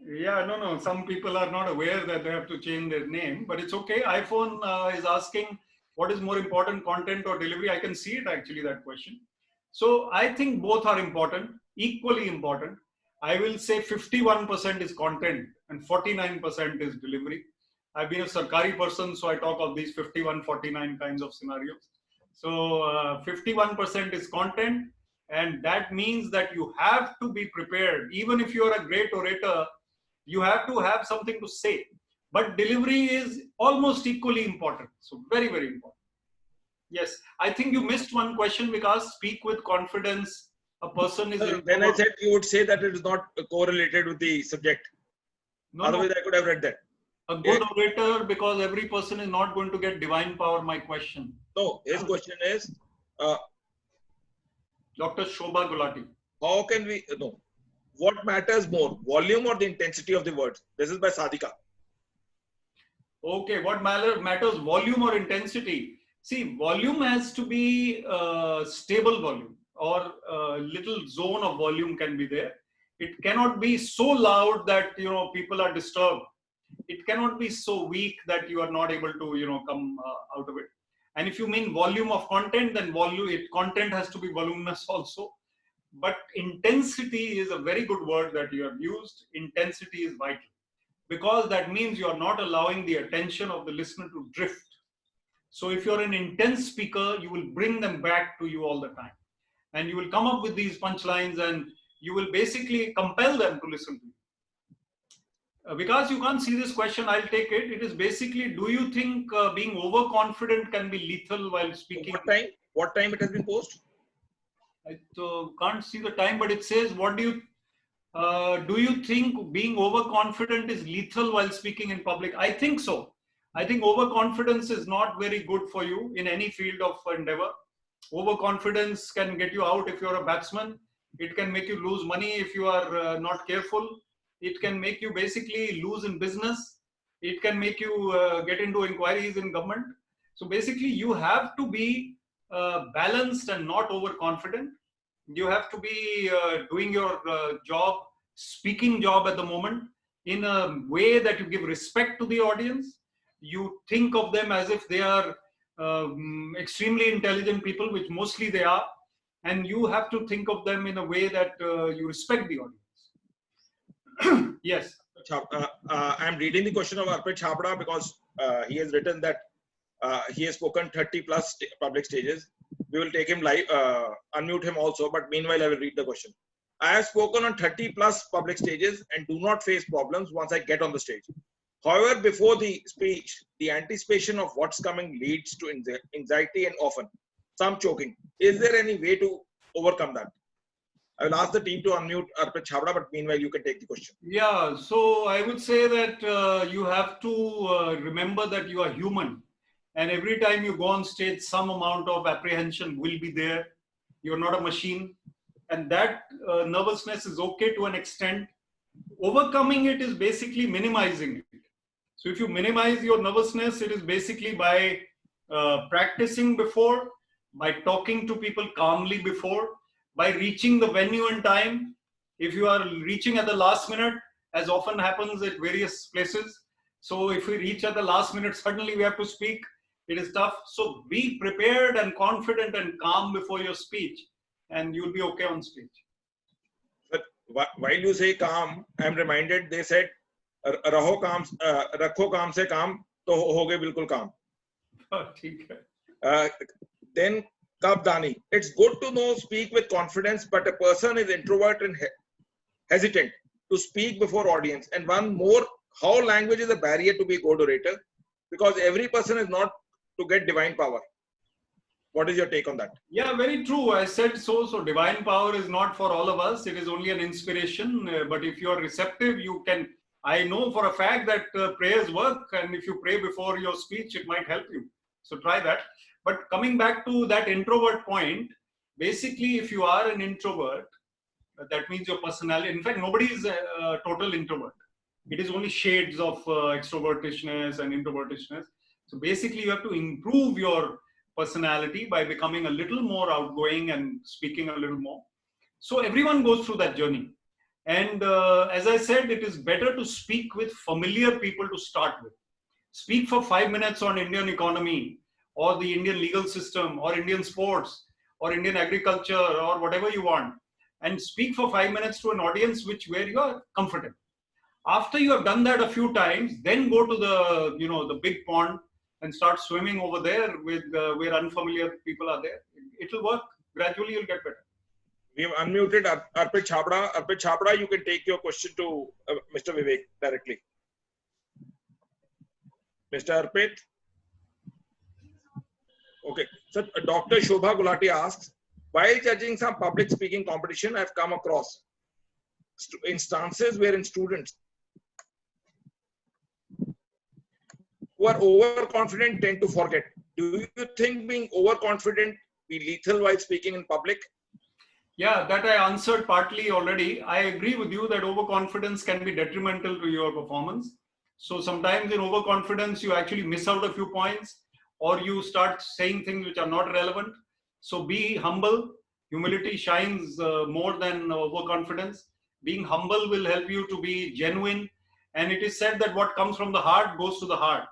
Yeah, no. Some people are not aware that they have to change their name, but it's okay. iPhone is asking what is more important, content or delivery. I can see it actually, that question. So I think both are important, equally important. I will say 51% is content and 49% is delivery. I've been a Sarkari person, so I talk of these 51, 49 kinds of scenarios. So 51% is content, and that means that you have to be prepared. Even if you're a great orator, you have to have something to say. But delivery is almost equally important. So very, very important. Yes, I think you missed one question because speak with confidence. A person is. Then I said you would say that it is not correlated with the subject. No, otherwise, I could have read that. A good orator, because every person is not going to get divine power. My question. No, his question is. Dr. Shobha Gulati. How can we know? What matters more, volume or the intensity of the words? This is by Sadhika. Okay, what matters, volume or intensity? See, volume has to be stable volume, or a little zone of volume can be there. It cannot be so loud that people are disturbed. It cannot be so weak that you are not able to come out of it. And if you mean volume of content, then content has to be voluminous also. But intensity is a very good word that you have used. Intensity is vital, because that means you are not allowing the attention of the listener to drift. So if you're an intense speaker, you will bring them back to you all the time. And you will come up with these punchlines, and you will basically compel them to listen to you. Because you can't see this question, I'll take it. It is basically, do you think being overconfident can be lethal while speaking? What time it has been posted? I can't see the time, but it says, what do you think being overconfident is lethal while speaking in public? I think so. I think overconfidence is not very good for you in any field of endeavor. Overconfidence can get you out if you're a batsman. It can make you lose money if you are not careful. It can make you basically lose in business. It can make you get into inquiries in government. So basically, you have to be balanced and not overconfident. You have to be doing your job, speaking job at the moment, in a way that you give respect to the audience. You think of them as if they are extremely intelligent people, which mostly they are. And you have to think of them in a way that you respect the audience. Yes. I'm reading the question of Arpit Habra because he has written that he has spoken 30 plus public stages. We will take him live, unmute him also, but meanwhile I will read the question. I have spoken on 30 plus public stages and do not face problems once I get on the stage. However, before the speech, the anticipation of what's coming leads to anxiety and often some choking. Is there any way to overcome that? I will ask the team to unmute Arpit Habra, but meanwhile you can take the question. Yeah, so I would say that you have to remember that you are human. And every time you go on stage, some amount of apprehension will be there. You're not a machine. And that nervousness is okay to an extent. Overcoming it is basically minimizing it. So if you minimize your nervousness, it is basically by practicing before, by talking to people calmly before, by reaching the venue in time. If you are reaching at the last minute, as often happens at various places. So if we reach at the last minute, suddenly we have to speak. It is tough. So be prepared and confident and calm before your speech, and you'll be okay on stage. But while you say calm, I'm reminded they said, "Raho kaam, rakho kaam se kaam, to hoge bilkul kaam." ठीक है. Then Kabdani. It's good to know speak with confidence, but a person is introvert and hesitant to speak before audience. And one more, how language is a barrier to be a good orator, because every person is not to get divine power. What is your take on that? Yeah, very true. I said so. So divine power is not for all of us. It is only an inspiration. But if you are receptive, you can. I know for a fact that prayers work, and if you pray before your speech, it might help you. So try that. But coming back to that introvert point, basically, if you are an introvert, that means your personality. In fact, nobody is a total introvert. It is only shades of extrovertishness and introvertishness. So basically, you have to improve your personality by becoming a little more outgoing and speaking a little more. So everyone goes through that journey. And as I said, it is better to speak with familiar people to start with. Speak for 5 minutes on Indian economy or the Indian legal system or Indian sports or Indian agriculture or whatever you want. And speak for 5 minutes to an audience where you are comfortable. After you have done that a few times, then go to the big pond and start swimming over there with where unfamiliar people are there. It will work. Gradually, you'll get better. We have unmuted Arpit Habra. Arpit Habra, you can take your question to Mr. Vivek directly. Mr. Arpit? Okay. So Dr. Shobha Gulati asks, while judging some public speaking competition, I've come across instances wherein students who are overconfident tend to forget. Do you think being overconfident be lethal while speaking in public? Yeah, that I answered partly already. I agree with you that overconfidence can be detrimental to your performance. So sometimes in overconfidence, you actually miss out a few points or you start saying things which are not relevant. So be humble. Humility shines more than overconfidence. Being humble will help you to be genuine. And it is said that what comes from the heart goes to the heart.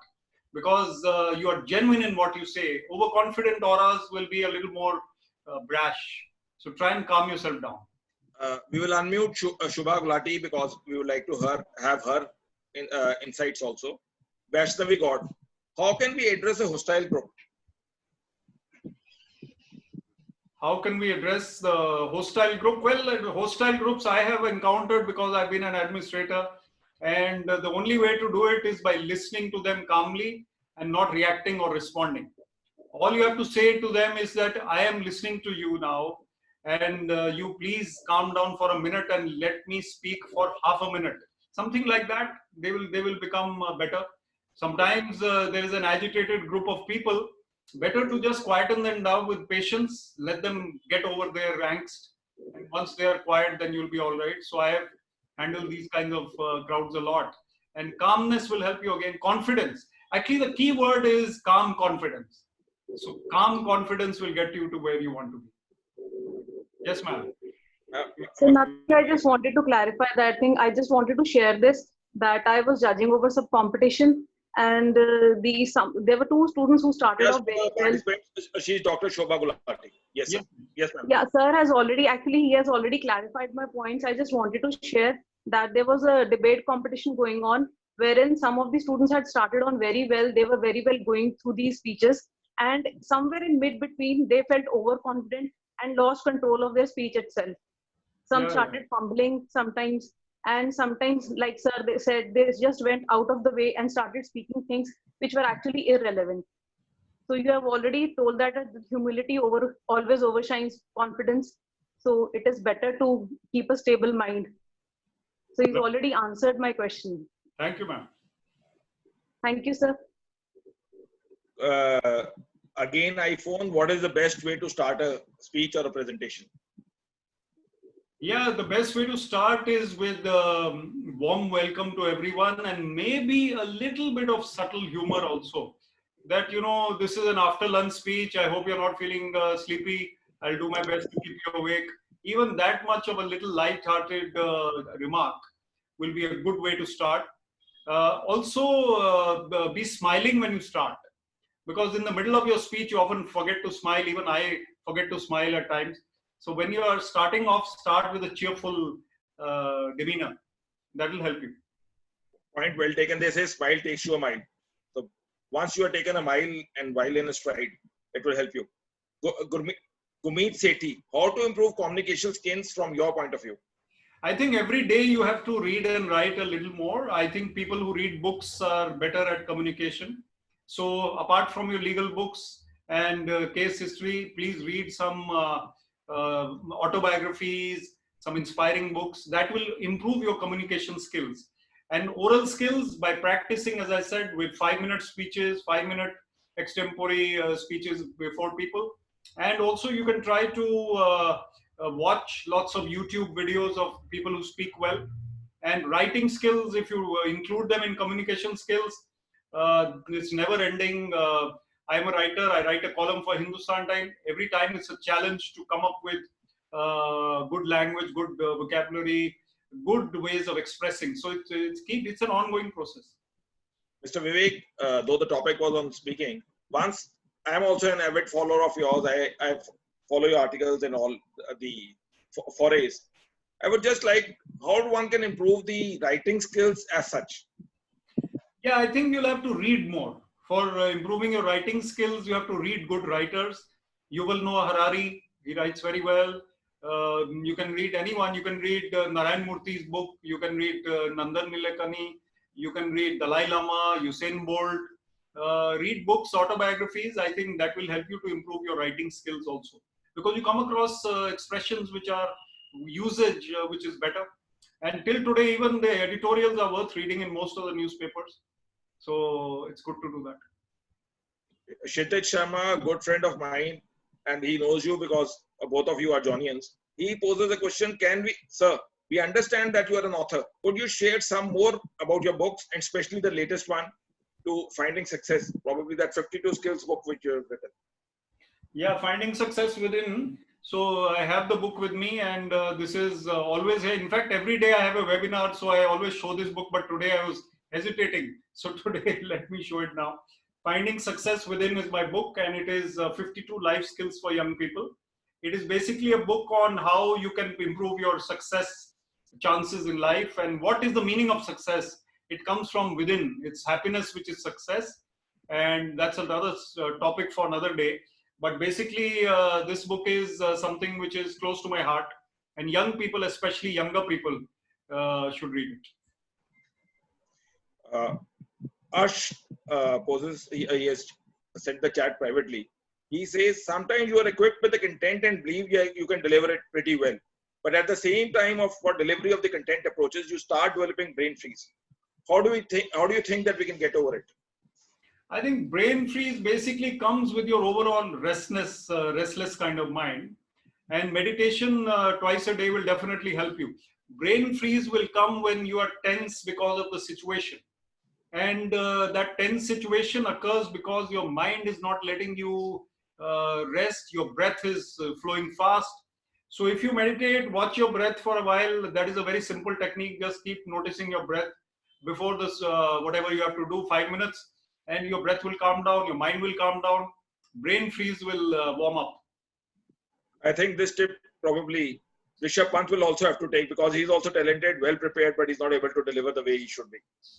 Because you are genuine in what you say. Overconfident auras will be a little more brash. So try and calm yourself down. We will unmute Shubha Gulati because we would like to have her insights also. Vaishnavi God, how can we address a hostile group? How can we address the hostile group? Well, hostile groups I have encountered because I've been an administrator. And the only way to do it is by listening to them calmly and not reacting or responding. All you have to say to them is that I am listening to you now and you please calm down for a minute and let me speak for half a minute. Something like that, they will become better. Sometimes there is an agitated group of people. Better to just quieten them down with patience, let them get over their angst. And once they are quiet, then you'll be all right. So I have handle these kinds of crowds a lot. And calmness will help you again. Confidence. Actually, the key word is calm confidence. So calm confidence will get you to where you want to be. Yes, ma'am. So nothing, I just wanted to clarify that thing. I just wanted to share this, that I was judging over some competition and there were two students who started off very well. She's Dr. Shobha Gulati. Yes, sir. Yes, ma'am. Yeah, sir has already, actually he has already clarified my points. I just wanted to share that there was a debate competition going on wherein some of the students had started on very well. They were very well going through these speeches and somewhere in mid-between they felt overconfident and lost control of their speech itself. Some started fumbling sometimes, and sometimes, like sir, they said, they just went out of the way and started speaking things which were actually irrelevant. So you have already told that humility always overshines confidence. So it is better to keep a stable mind. So you've already answered my question. Thank you, ma'am. Thank you, sir. Again, iPhone, what is the best way to start a speech or a presentation? Yeah, the best way to start is with a warm welcome to everyone and maybe a little bit of subtle humor also. That, you know, this is an after lunch speech. I hope you're not feeling sleepy. I'll do my best to keep you awake. Even that much of a little light-hearted remark will be a good way to start. Also, be smiling when you start. Because in the middle of your speech, you often forget to smile. Even I forget to smile at times. So when you are starting off, start with a cheerful demeanor. That will help you. Point well taken. They say smile takes you a mile. So once you are taken a mile and while in a stride, it will help you. Gurmeet Sethi. How to improve communication skills from your point of view? I think every day you have to read and write a little more. I think people who read books are better at communication. So apart from your legal books and case history, please read some autobiographies, some inspiring books that will improve your communication skills. And oral skills by practicing, as I said, with 5-minute speeches, 5-minute extempore speeches before people. And also you can try to watch lots of YouTube videos of people who speak well. And writing skills, if you include them in communication skills, it's never ending. I'm a writer. I write a column for Hindustan Time. Every time it's a challenge to come up with good language, good vocabulary, good ways of expressing. So it's an ongoing process. Mr. Vivek, though the topic was on speaking, once I'm also an avid follower of yours. I follow your articles and all the forays. I would just like how one can improve the writing skills as such. Yeah, I think you'll have to read more. For improving your writing skills, you have to read good writers. Yuval Noah Harari, he writes very well. You can read anyone. You can read Narayan Murthy's book. You can read Nandan Nilekani. You can read Dalai Lama, Usain Bolt. Read books, autobiographies. I think that will help you to improve your writing skills also. Because you come across expressions which are usage, which is better. And till today, even the editorials are worth reading in most of the newspapers. So it's good to do that. Kshitij Sharma, a good friend of mine, and he knows you because both of you are Johnians. He poses a question, sir, we understand that you are an author. Could you share some more about your books, and especially the latest one, to Finding Success, probably that 52 skills book which you have written? Yeah, Finding Success Within. So I have the book with me, and this is always here. In fact, every day I have a webinar, so I always show this book, but today I was hesitating. So today, let me show it now. Finding Success Within is my book, and it is 52 life skills for young people. It is basically a book on how you can improve your success chances in life, and what is the meaning of success. It comes from within. It's happiness, which is success, and that's another topic for another day. But basically, this book is something which is close to my heart, and young people, especially younger people, should read it. Ash poses, he has sent the chat privately. He says, sometimes you are equipped with the content and believe you can deliver it pretty well. But at the same time for delivery of the content approaches, you start developing brain freeze. How do you think that we can get over it? I think brain freeze basically comes with your overall restless kind of mind. And meditation twice a day will definitely help you. Brain freeze will come when you are tense because of the situation. And that tense situation occurs because your mind is not letting you rest. Your breath is flowing fast. So if you meditate, watch your breath for a while. That is a very simple technique. Just keep noticing your breath before this, whatever you have to do, 5 minutes, and your breath will calm down, your mind will calm down, brain freeze will warm up. I think this tip probably Rishabh Pant will also have to take, because he's also talented, well prepared, but he's not able to deliver the way he should be.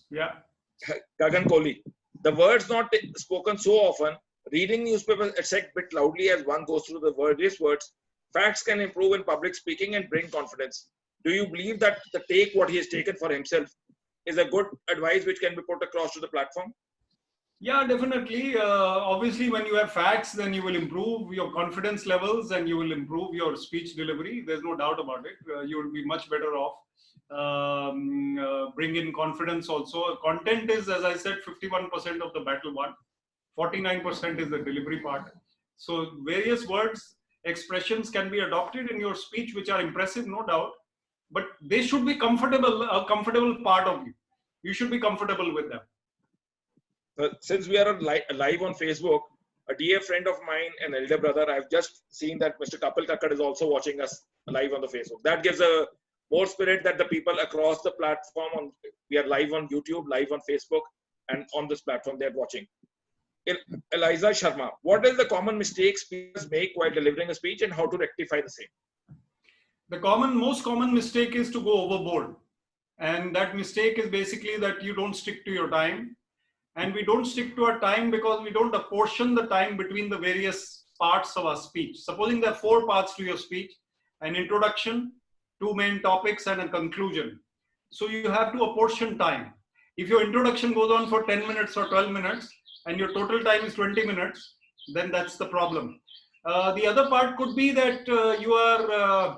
Yeah. Gagan Kohli, the words not spoken so often, reading newspapers etc. bit loudly as one goes through the various words, facts can improve in public speaking and bring confidence. Do you believe that the take what he has taken for himself is a good advice which can be put across to the platform? Yeah, definitely. Obviously, when you have facts, then you will improve your confidence levels and you will improve your speech delivery. There's no doubt about it. You will be much better off. Bring in confidence also. Content is, as I said, 51% of the battle won. 49% is the delivery part. So various words, expressions can be adopted in your speech, which are impressive, no doubt. But they should be comfortable, a comfortable part of you. You should be comfortable with them. Since we are live on Facebook, a dear friend of mine, an elder brother, I've just seen that Mr. Kapil Kakkad is also watching us live on the Facebook. That gives a more spirit that the people across the platform, we are live on YouTube, live on Facebook, and on this platform they're watching. Eliza Sharma, what is the common mistakes speakers make while delivering a speech and how to rectify the same? The most common mistake is to go overboard. And that mistake is basically that you don't stick to your time. And we don't stick to our time because we don't apportion the time between the various parts of our speech. Supposing there are 4 parts to your speech: an introduction, 2 main topics, and a conclusion. So you have to apportion time. If your introduction goes on for 10 minutes or 12 minutes and your total time is 20 minutes, then that's the problem. The other part could be that you are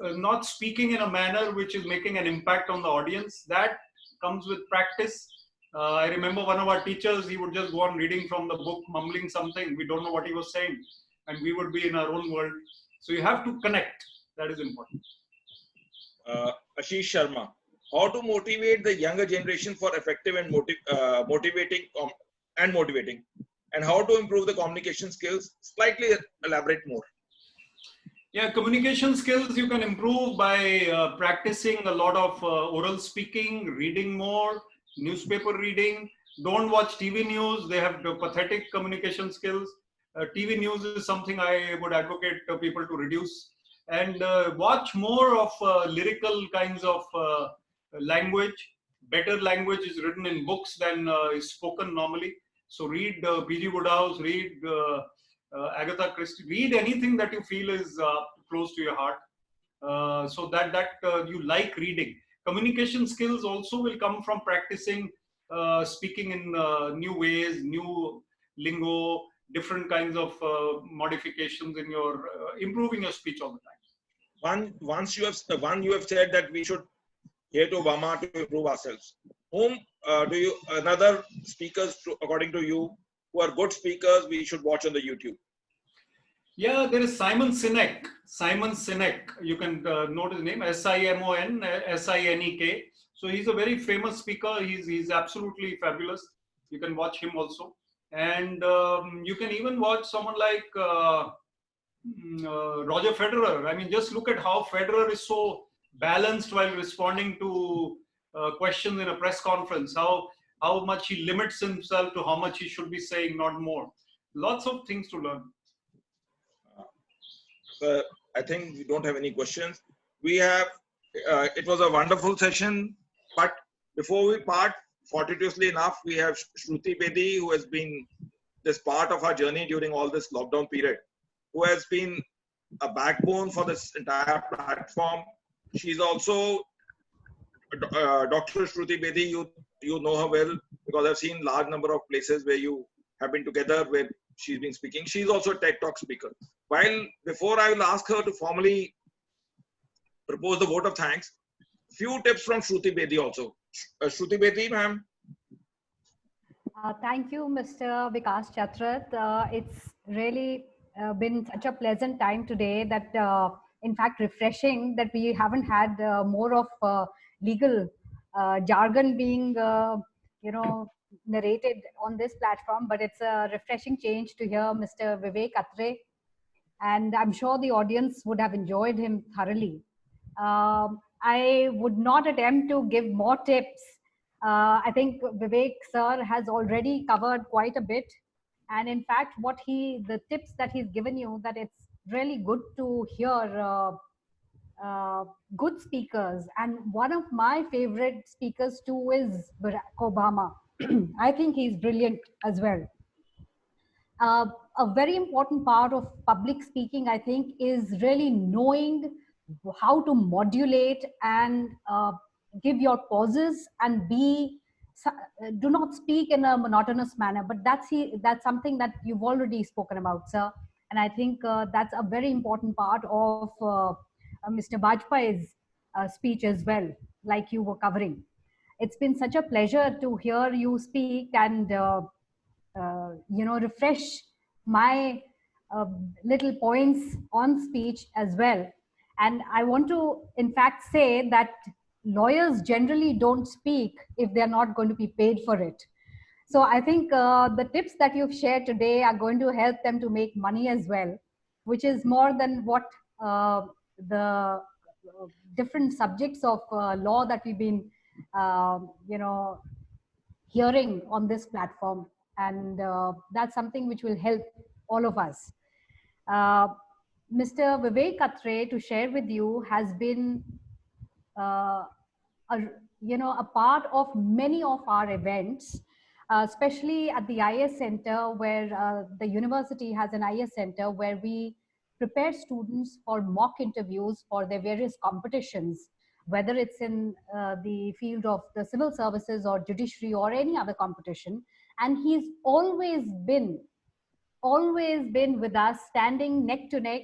not speaking in a manner which is making an impact on the audience. That comes with practice. I remember one of our teachers, he would just go on reading from the book, mumbling something. We don't know what he was saying, and we would be in our own world. So you have to connect. That is important. Ashish Sharma, how to motivate the younger generation for effective and motivating, and how to improve the communication skills? Slightly elaborate more. Yeah, communication skills you can improve by practicing a lot of oral speaking, reading more, newspaper reading. Don't watch TV news. They have pathetic communication skills. TV news is something I would advocate people to reduce. And watch more of lyrical kinds of language. Better language is written in books than is spoken normally. So read P.G. Woodhouse, read Agatha Christie, read anything that you feel is close to your heart, so that you like reading. Communication skills also will come from practicing speaking in new ways, new lingo, different kinds of modifications in your improving your speech all the time. Once you have said that we should hear to Obama to improve ourselves. Whom do you, another speakers, according to you, who are good speakers, we should watch on the YouTube? Yeah, there is Simon Sinek. Simon Sinek, you can note his name, SIMON, So he's a very famous speaker. He's absolutely fabulous. You can watch him also. And you can even watch someone like Roger Federer. I mean, just look at how Federer is so balanced while responding to questions in a press conference. How much he limits himself to how much he should be saying, not more. Lots of things to learn. I think we don't have any questions. We have, it was a wonderful session, but before we part, fortuitously enough, we have Shruti Bedi, who has been this part of our journey during all this lockdown period, who has been a backbone for this entire platform. She's also Dr. Shruti Bedi. You know her well because I've seen large number of places where you have been together where she's been speaking. She's also a TED Talk speaker. While before I will ask her to formally propose the vote of thanks, few tips from Shruti Bedi also. Shruti Bedi, ma'am. Thank you, Mr. Vikas Chatrat. It's really been such a pleasant time today that, in fact, refreshing that we haven't had more of legal jargon being, narrated on this platform, but it's a refreshing change to hear Mr. Vivek Atray. And I'm sure the audience would have enjoyed him thoroughly. I would not attempt to give more tips. I think Vivek sir has already covered quite a bit. And in fact, the tips that he's given you, that it's really good to hear good speakers. And one of my favorite speakers too is Barack Obama. I think he's brilliant as well. A very important part of public speaking, I think, is really knowing how to modulate and give your pauses and do not speak in a monotonous manner. But that's something that you've already spoken about, sir. And I think that's a very important part of Mr. Bajpayee's speech as well, like you were covering. It's been such a pleasure to hear you speak and refresh my little points on speech as well. And I want to, in fact, say that lawyers generally don't speak if they're not going to be paid for it. So I think the tips that you've shared today are going to help them to make money as well, which is more than what the different subjects of law that we've been, hearing on this platform. And that's something which will help all of us. Mr. Vivek Atray, to share with you, has been a part of many of our events. especially at the IAS Center, where the university has an IAS Center where we prepare students for mock interviews for their various competitions, whether it's in the field of the civil services or judiciary or any other competition. And he's always been with us, standing neck to neck,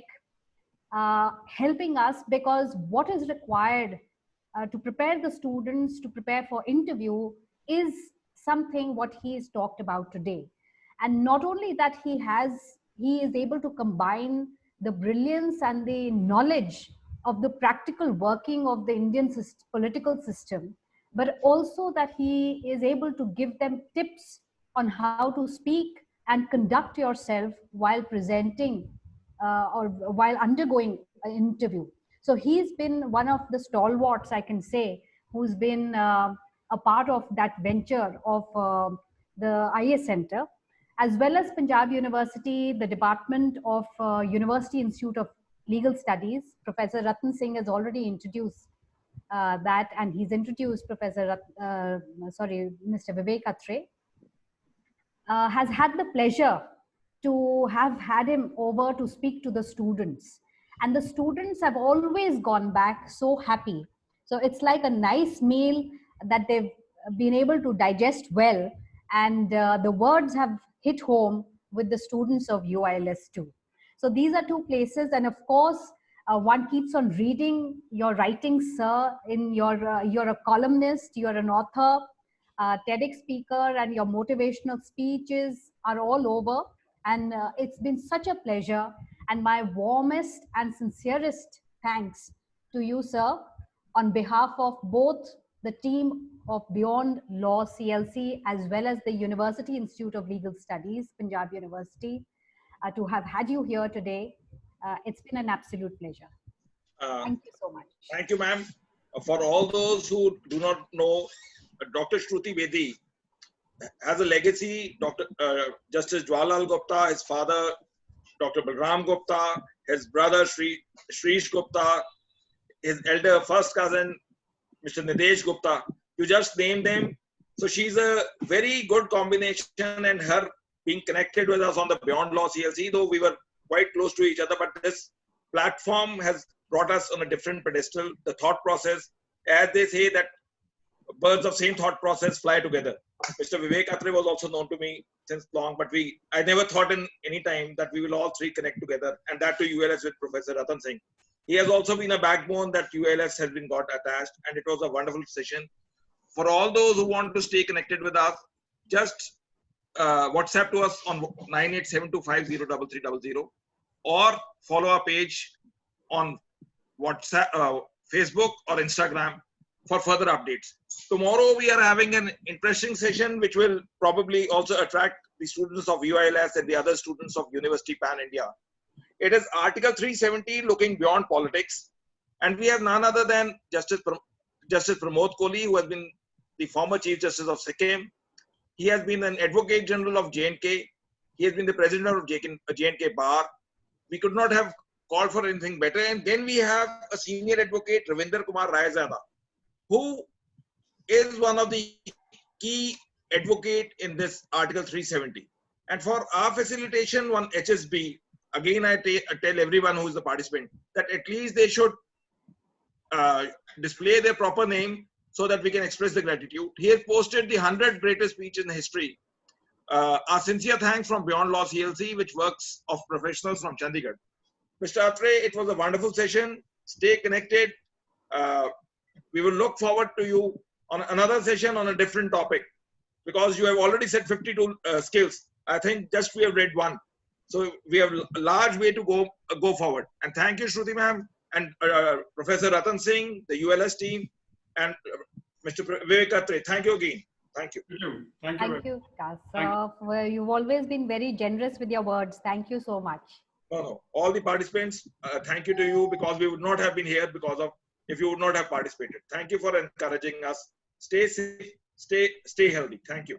helping us, because what is required to prepare the students to prepare for interview is something what he is talked about today. And not only that, he is able to combine the brilliance and the knowledge of the practical working of the Indian political system, but also that he is able to give them tips on how to speak and conduct yourself while presenting or while undergoing an interview. So he's been one of the stalwarts, I can say, who's been a part of that venture of the IAS Center, as well as Panjab University, the Department of University Institute of Legal Studies. Professor Ratan Singh has already introduced that, and he's introduced Mr. Vivek Atray. Has had the pleasure to have had him over to speak to the students. And the students have always gone back so happy. So it's like a nice meal that they've been able to digest well. And the words have hit home with the students of UILS too. So these are two places. And of course, one keeps on reading your writings, sir. You're a columnist, you're an author, TEDx speaker, and your motivational speeches are all over. And it's been such a pleasure, and my warmest and sincerest thanks to you, sir, on behalf of both the team of Beyond Law CLC as well as the University Institute of Legal Studies, Panjab University, to have had you here today. It's been an absolute pleasure. Thank you so much. Thank you, ma'am. For all those who do not know, Dr. Shruti Bedi has a legacy. Justice Jwalalal Gupta, his father, Dr. Balram Gupta, his brother, Shrish Gupta, his elder first cousin, Mr. Nidesh Gupta. You just named them. So she's a very good combination, and her being connected with us on the Beyond Law CLC, though we were quite close to each other, but this platform has brought us on a different pedestal. The thought process, as they say that birds of same thought process fly together. Mr. Vivek Atray was also known to me since long, but I never thought in any time that we will all three connect together, and that to UILS with Professor Ratan Singh. He has also been a backbone that UILS has been got attached, and it was a wonderful session. For all those who want to stay connected with us, just WhatsApp to us on 9872503300 or follow our page on WhatsApp, Facebook or Instagram for further updates. Tomorrow we are having an interesting session which will probably also attract the students of UILS and the other students of University Pan India. It is Article 370, looking beyond politics, and we have none other than Justice Pramod Kohli, who has been the former Chief Justice of Sikkim. He has been an Advocate General of J&K. He has been the President of J&K Bar. We could not have called for anything better. And then we have a Senior Advocate, Ravinder Kumar Raizada, who is one of the key advocate in this Article 370. And for our facilitation, one HSB, again I tell everyone who is the participant that at least they should display their proper name so that we can express the gratitude. He has posted the 100 greatest speech in history. Our sincere thanks from Beyond Law CLC, which works of professionals from Chandigarh. Mr. Atray, it was a wonderful session. Stay connected. We will look forward to you on another session on a different topic, because you have already said 52 skills. I think just we have read one. So we have a large way to go forward. And thank you, Shruti ma'am, and Professor Ratan Singh, the ULS team, and Mr. Vivek Atray. Thank you again. Thank you. Thank you. Well, you've always been very generous with your words. Thank you so much. No. All the participants, thank you to you, because we would not have been here if you would not have participated. Thank you for encouraging us. Stay safe, stay healthy. Thank you.